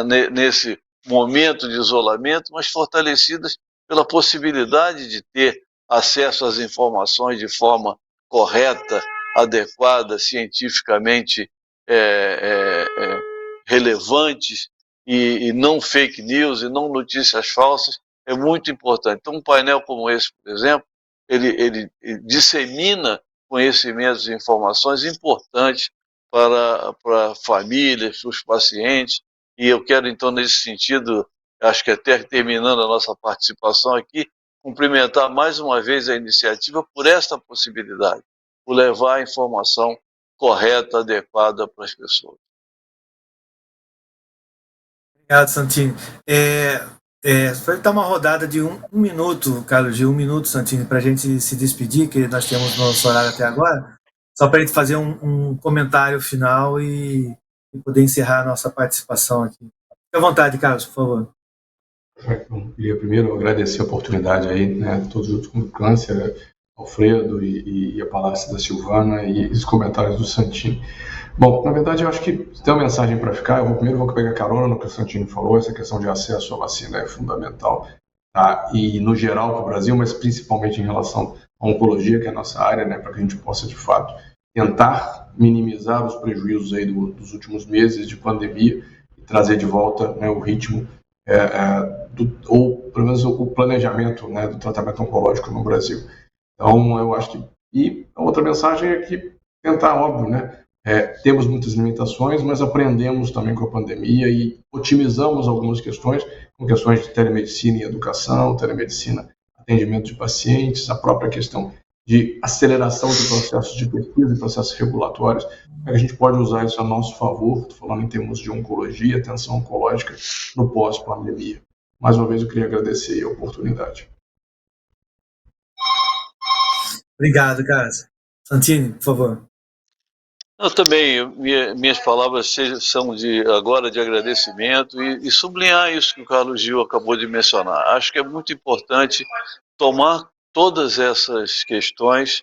né, nesse momento de isolamento, mas fortalecidas pela possibilidade de ter acesso às informações de forma correta, adequada, cientificamente relevantes e não fake news e não notícias falsas, é muito importante. Então, um painel como esse, por exemplo, ele dissemina conhecimentos e informações importantes para famílias, para os pacientes, e eu quero, então, nesse sentido, acho que até terminando a nossa participação aqui, cumprimentar mais uma vez a iniciativa por esta possibilidade, por levar a informação correta, adequada para as pessoas. Obrigado, Santini. Vai dar uma rodada de um minuto, Carlos Gil, 1 minuto, Santini, para a gente se despedir, que nós temos nosso horário até agora, só para a gente fazer um comentário final e poder encerrar a nossa participação aqui. Fique à vontade, Carlos, por favor. Eu queria primeiro agradecer a oportunidade aí, né, todos juntos com o Câncer, Alfredo e a Palácio da Silvana e os comentários do Santini. Bom, na verdade eu acho que tem uma mensagem para ficar. Eu vou pegar carona no que o Santini falou. Essa questão de acesso à vacina é fundamental, tá? E no geral para o Brasil, mas principalmente em relação à oncologia, que é a nossa área, né, para que a gente possa de fato tentar minimizar os prejuízos aí dos últimos meses de pandemia e trazer de volta, né, o ritmo ou pelo menos o planejamento, né, do tratamento oncológico no Brasil. Então, eu acho que... E a outra mensagem é que tentar, óbvio, né, temos muitas limitações, mas aprendemos também com a pandemia e otimizamos algumas questões, com questões de telemedicina e educação, telemedicina, atendimento de pacientes, a própria questão de aceleração de processos de pesquisa e processos regulatórios. A gente pode usar isso a nosso favor, estou falando em termos de oncologia, atenção oncológica, no pós-pandemia. Mais uma vez, eu queria agradecer a oportunidade. Obrigado, Carlos. Santini, por favor. Eu também, minhas palavras são agora de agradecimento e sublinhar isso que o Carlos Gil acabou de mencionar. Acho que é muito importante tomar todas essas questões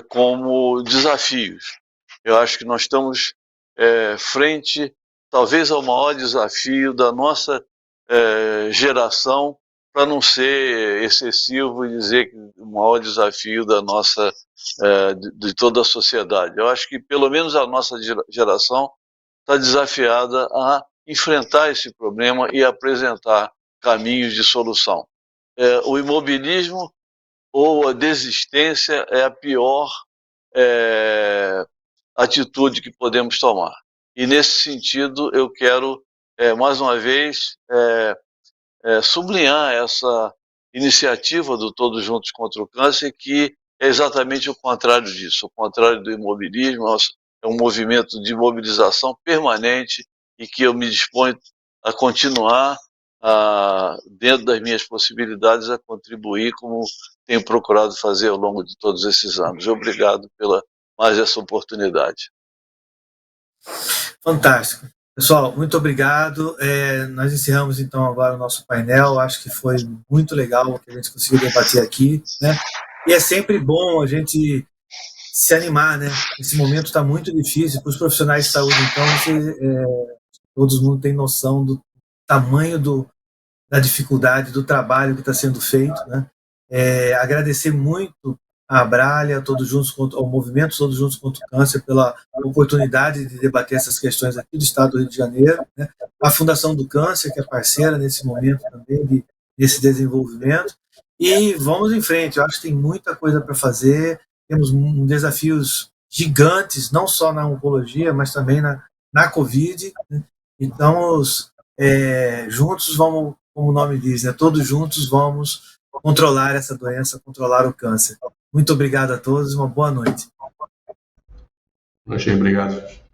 como desafios. Eu acho que nós estamos frente, talvez, ao maior desafio da nossa geração, para não ser excessivo e dizer que o maior desafio da nossa, de toda a sociedade. Eu acho que, pelo menos, a nossa geração está desafiada a enfrentar esse problema e apresentar caminhos de solução. O imobilismo ou a desistência é a pior atitude que podemos tomar. E, nesse sentido, eu quero, mais uma vez, sublinhar essa iniciativa do Todos Juntos contra o Câncer, que é exatamente o contrário disso, o contrário do imobilismo. É um movimento de mobilização permanente e que eu me disponho a continuar, dentro das minhas possibilidades, a contribuir como tenho procurado fazer ao longo de todos esses anos. Obrigado pela mais essa oportunidade. Fantástico. Pessoal, muito obrigado. Nós encerramos então agora o nosso painel. Acho que foi muito legal o que a gente conseguiu debater aqui, né? E é sempre bom a gente se animar, né? Esse momento está muito difícil para os profissionais de saúde. Então, todo mundo tem noção do tamanho da dificuldade do trabalho que está sendo feito, né? Agradecer muito a Abralha, ao movimento Todos Juntos contra o Câncer, pela oportunidade de debater essas questões aqui do Estado do Rio de Janeiro, né? A Fundação do Câncer, que é parceira nesse momento também desse desenvolvimento, e vamos em frente. Eu acho que tem muita coisa para fazer, temos desafios gigantes, não só na oncologia, mas também na Covid, né? Então, juntos vamos, como o nome diz, né? Todos juntos vamos controlar essa doença, controlar o câncer. Muito obrigado a todos, uma boa noite. Obrigado.